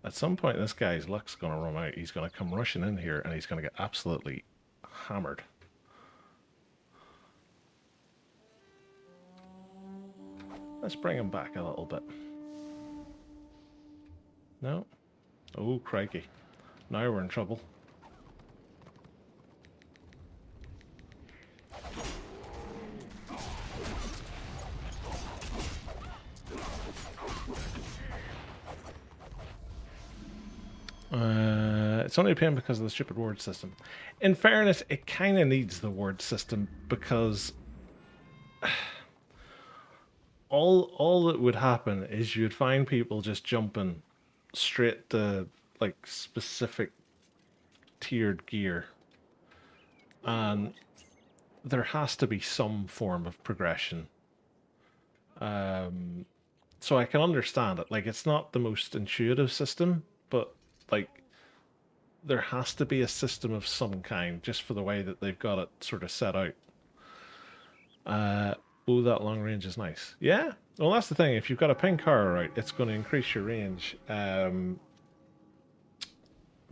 At some point, this guy's luck's going to run out. He's going to come rushing in here, and he's going to get absolutely hammered. Let's bring him back a little bit. No? Oh, crikey. Now we're in trouble. It's only a pain because of the stupid ward system. In fairness, it kind of needs the ward system because all that would happen is you'd find people just jumping straight to like specific tiered gear, and there has to be some form of progression. So I can understand it. Like it's not the most intuitive system, but like there has to be a system of some kind just for the way that they've got it sort of set out. Oh, that long range is nice. Yeah, well that's the thing. If you've got a pink car, right, it's going to increase your range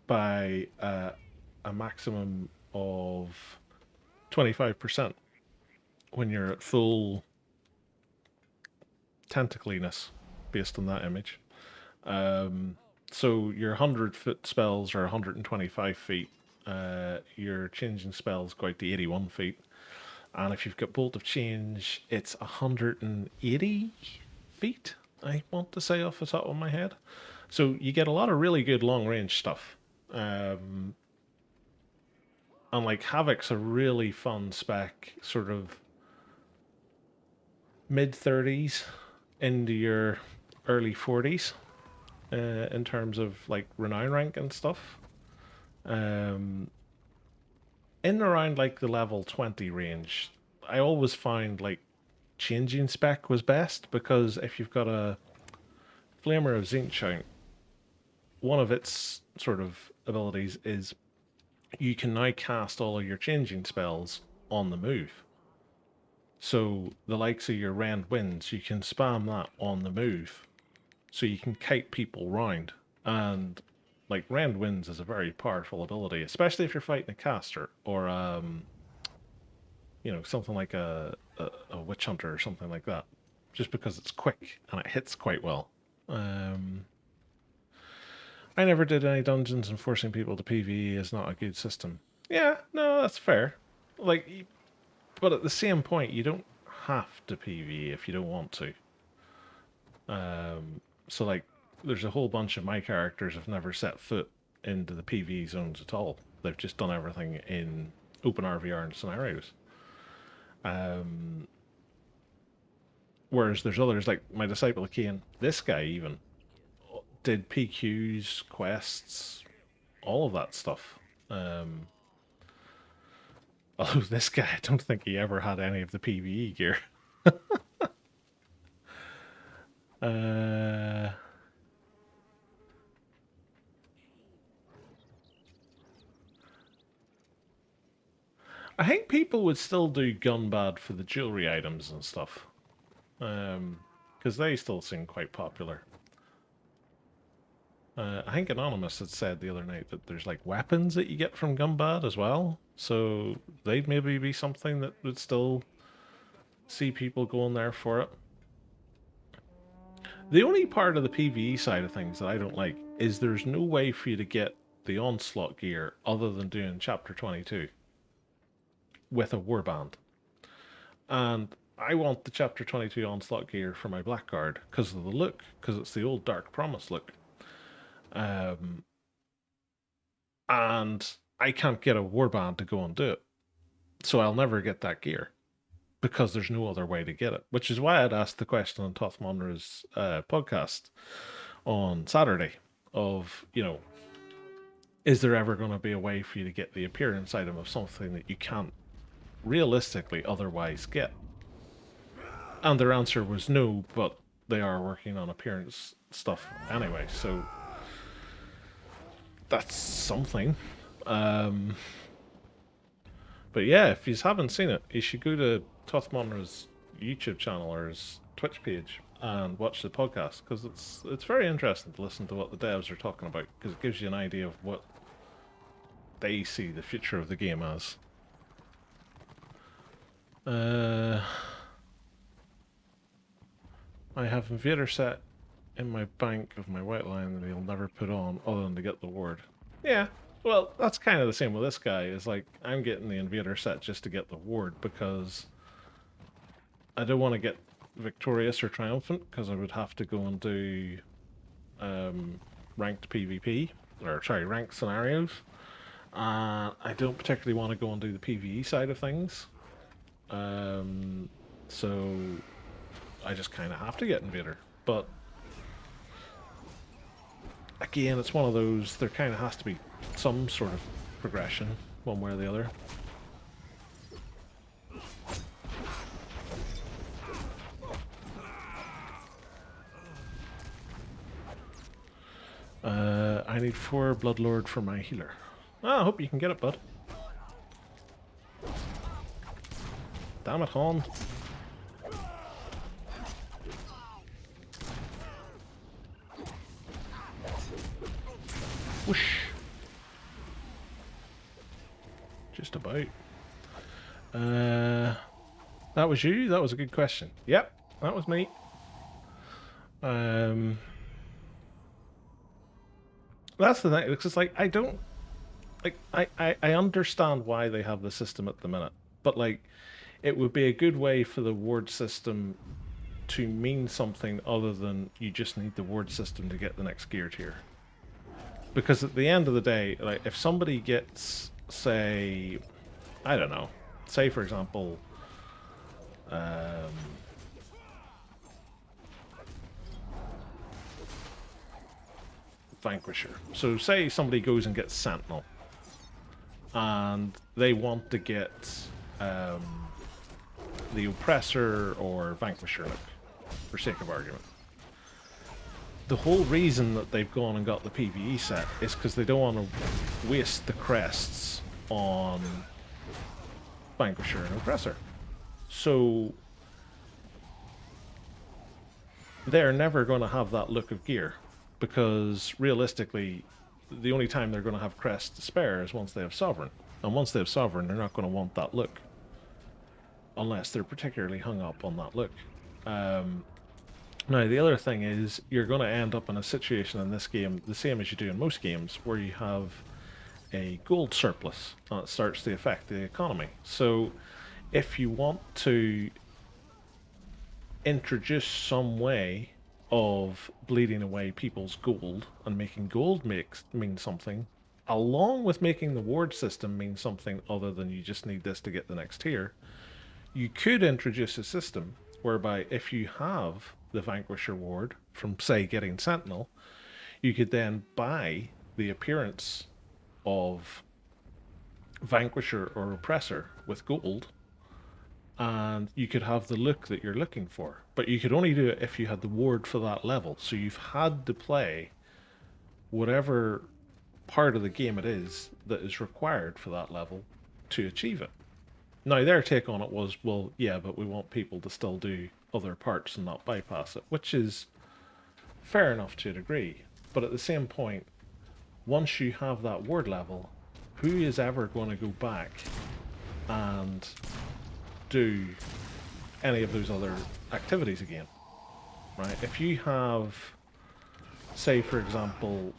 by a maximum of 25% when you're at full tentacliness based on that image. So your 100-foot spells are 125 feet. Your changing spells go out to 81 feet. And if you've got Bolt of Change, it's 180 feet, I want to say off the top of my head. So you get a lot of really good long-range stuff. And like Havoc's a really fun spec, sort of mid-30s into your early 40s. In terms of like renown rank and stuff. In in and around like the level 20 range, I always find like changing spec was best, because if you've got a Flamer of Zinchount, one of its sort of abilities is you can now cast all of your changing spells on the move. So the likes of your Rend Winds, you can spam that on the move. So you can kite people round. And like Rend Winds is a very powerful ability, especially if you're fighting a caster or you know, something like a Witch Hunter or something like that. Just because it's quick and it hits quite well. I never did any dungeons, and forcing people to PvE is not a good system. Yeah, no, that's fair. Like, but at the same point, you don't have to PvE if you don't want to. So like, there's a whole bunch of my characters have never set foot into the PvE zones at all. They've just done everything in open RVR and scenarios. Whereas there's others, like my Disciple of Cain, this guy even, did PQs, quests, all of that stuff. Although this guy, I don't think he ever had any of the PvE gear. I think people would still do gun bad for the jewelry items and stuff. Because they still seem quite popular. I think Anonymous had said the other night that there's like weapons that you get from Gumbad as well. So they'd maybe be something that would still see people going there for it. The only part of the PvE side of things that I don't like is there's no way for you to get the Onslaught gear other than doing Chapter 22 with a warband. And I want the Chapter 22 Onslaught gear for my Blackguard because of the look, because it's the old Dark Promise look. And I can't get a warband to go and do it. So I'll never get that gear because there's no other way to get it. Which is why I'd asked the question on Toth Monra's podcast on Saturday of, you know, is there ever going to be a way for you to get the appearance item of something that you can't realistically otherwise get? And their answer was no, but they are working on appearance stuff anyway, so that's something. But yeah, if you haven't seen it, you should go to Toth Monra's YouTube channel or his Twitch page and watch the podcast, because it's very interesting to listen to what the devs are talking about, because it gives you an idea of what they see the future of the game as. I have Invader set in my bank of my White Lion that he'll never put on other than to get the ward. Yeah, well, that's kind of the same with this guy. Is like, I'm getting the Invader set just to get the ward because I don't want to get Victorious or Triumphant, because I would have to go and do ranked PvP, or sorry, ranked scenarios. I don't particularly want to go and do the PvE side of things. So I just kind of have to get Invader. But again, it's one of those, there kind of has to be some sort of progression, one way or the other. I need 4 Bloodlord for my healer. I hope you can get it, bud. Damn it, Hon. Whoosh. Just about. That was you? That was a good question. Yep, that was me. That's the thing, because it's like, I don't... Like, I understand why they have the system at the minute, but like, it would be a good way for the ward system to mean something other than you just need the ward system to get the next gear tier. Because at the end of the day, like, if somebody gets, say, I don't know, say for example, Vanquisher. So say somebody goes and gets Sentinel, and they want to get the Oppressor or Vanquisher look, for sake of argument. The whole reason that they've gone and got the PvE set is because they don't want to waste the crests on Vanquisher and Oppressor. So they're never going to have that look of gear, because realistically the only time they're going to have crests to spare is once they have Sovereign. And once they have Sovereign, they're not going to want that look. Unless they're particularly hung up on that look. Now, the other thing is, you're going to end up in a situation in this game, the same as you do in most games, where you have a gold surplus, and it starts to affect the economy. So, if you want to introduce some way of bleeding away people's gold, and making gold mean something, along with making the ward system mean something other than you just need this to get the next tier, you could introduce a system whereby if you have the Vanquisher ward from, say, getting Sentinel, you could then buy the appearance of Vanquisher or Oppressor with gold, and you could have the look that you're looking for. But you could only do it if you had the ward for that level, so you've had to play whatever part of the game it is that is required for that level to achieve it. Now, their take on it was, well, yeah, but we want people to still do other parts and not bypass it, which is fair enough to a degree. But at the same point, once you have that ward level, who is ever going to go back and do any of those other activities again? Right? If you have, say, for example,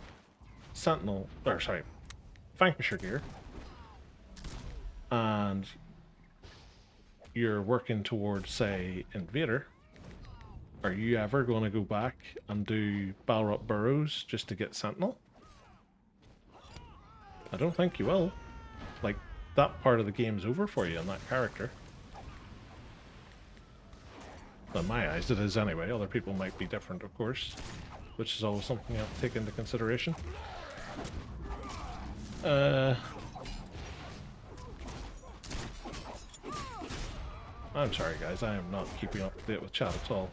Vanquisher gear, and you're working towards, say, Invader, are you ever going to go back and do Balrog Burrows just to get Sentinel? I don't think you will. Like, that part of the game's over for you on that character. In my eyes, it is anyway. Other people might be different, of course, which is always something you have to take into consideration. I'm sorry, guys. I am not keeping up to date with chat at all.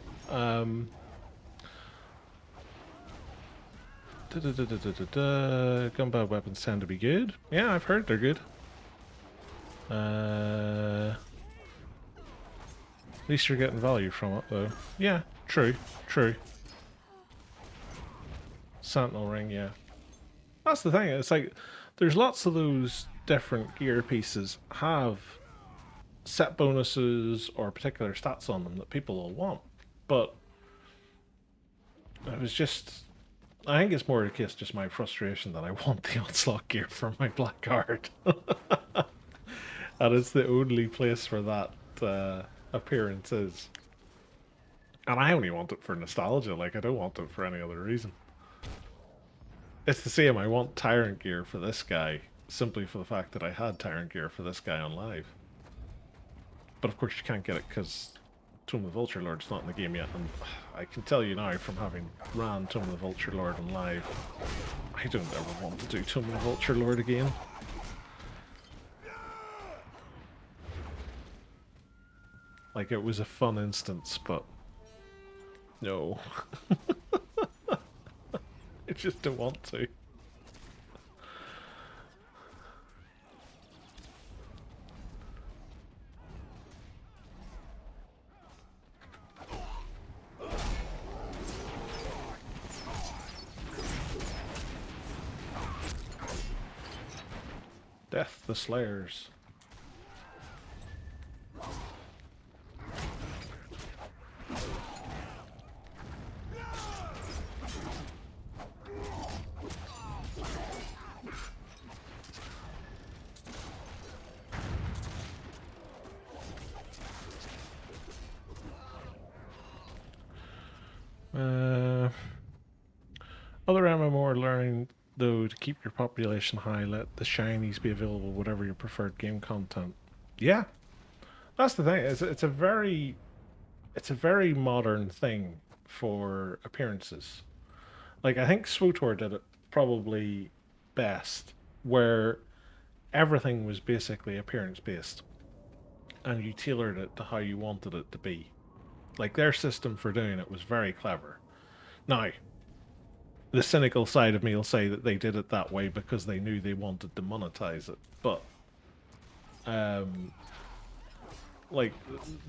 Gunpowder weapons tend to be good. Yeah, I've heard they're good. At least you're getting value from it, though. Yeah, true, true. Sentinel ring, yeah. That's the thing. It's like there's lots of those different gear pieces have set bonuses or particular stats on them that people will want, but it was just, I think it's more a case just my frustration that I want the Onslaught gear for my black card. And it's the only place where that appearance is. And I only want it for nostalgia, like I don't want it for any other reason. It's the same, I want Tyrant gear for this guy, simply for the fact that I had Tyrant gear for this guy on live. But of course you can't get it because Tomb of the Vulture Lord's not in the game yet, and I can tell you now from having ran Tomb of the Vulture Lord on live, I don't ever want to do Tomb of the Vulture Lord again. Like, it was a fun instance, but no. I just don't want to. Death the Slayers. Other MMO are learning, though, to keep your population high, let the shinies be available, whatever your preferred game content. Yeah, that's the thing. It's a very modern thing for appearances. Like, I think SWTOR did it probably best, where everything was basically appearance based, and you tailored it to how you wanted it to be. Like, their system for doing it was very clever. Now, the cynical side of me will say that they did it that way because they knew they wanted to monetize it, but like,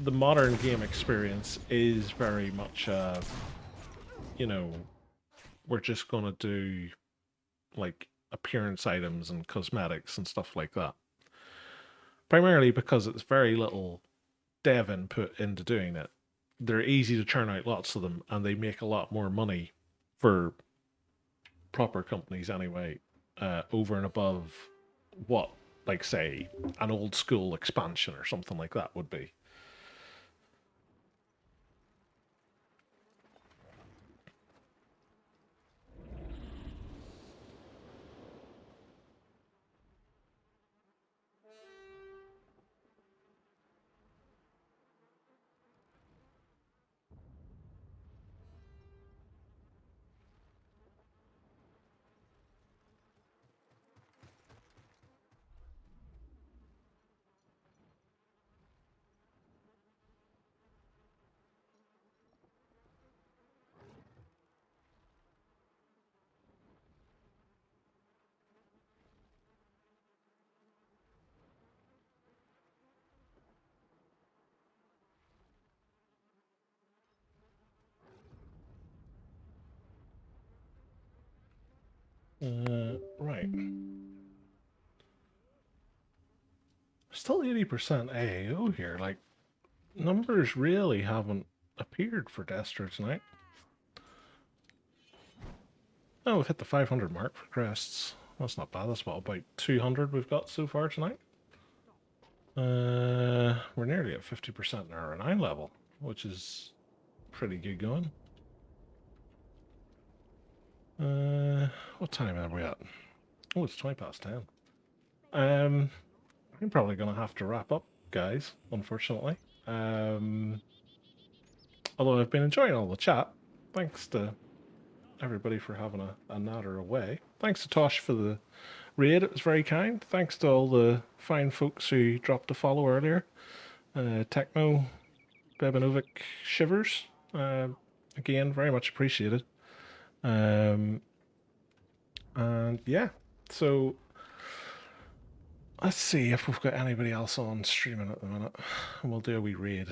the modern game experience is very much you know, we're just gonna do like appearance items and cosmetics and stuff like that, primarily because it's very little dev input into doing it. They're easy to churn out lots of them, and they make a lot more money for proper companies anyway, over and above what, like, say, an old school expansion or something like that would be. Right. Still 80% AAO here. Like, numbers really haven't appeared for Destro tonight. Oh, we've hit the 500 mark for crests. That's not bad. That's about 200 we've got so far tonight. We're nearly at 50% in our 9 level, which is pretty good going. What time are we at? Oh, it's 20 past 10. I'm probably going to have to wrap up, guys, unfortunately. Although I've been enjoying all the chat. Thanks to everybody for having a natter away. Thanks to Tosh for the raid, it was very kind. Thanks to all the fine folks who dropped a follow earlier. Techno, Bebanovic, Shivers. Again, very much appreciated. And yeah, so let's see if we've got anybody else on streaming at the minute. We'll do a wee raid.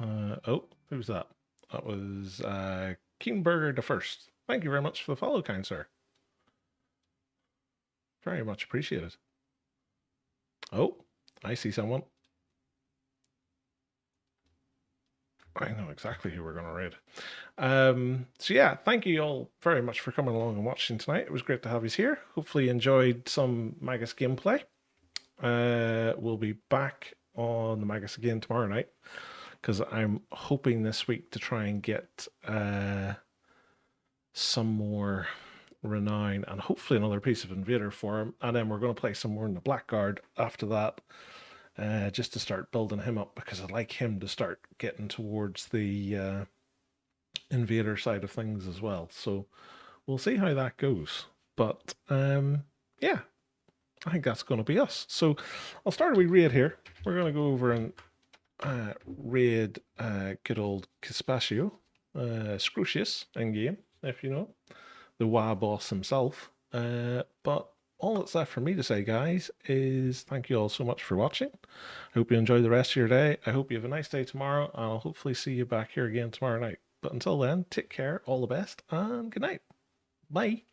Oh, who's that? That was Keenberger the First. Thank you very much for the follow, kind sir. Very much appreciated. Oh, I see someone. I know exactly who we're going to raid. So yeah, thank you all very much for coming along and watching tonight. It was great to have you here. Hopefully you enjoyed some Magus gameplay. We'll be back on the Magus again tomorrow night, because I'm hoping this week to try and get some more renown and hopefully another piece of Invader for him. And then we're going to play some more in the Blackguard after that. Just to start building him up, because I'd like him to start getting towards the Invader side of things as well. So we'll see how that goes. But yeah, I think that's going to be us. So I'll start a wee raid here. We're going to go over and raid good old Caspatio, Scrucius in game, if you know, the WA boss himself. But all that's left for me to say, guys, is thank you all so much for watching. I hope you enjoy the rest of your day. I hope you have a nice day tomorrow. I'll hopefully see you back here again tomorrow night. But until then, take care, all the best, and good night. Bye.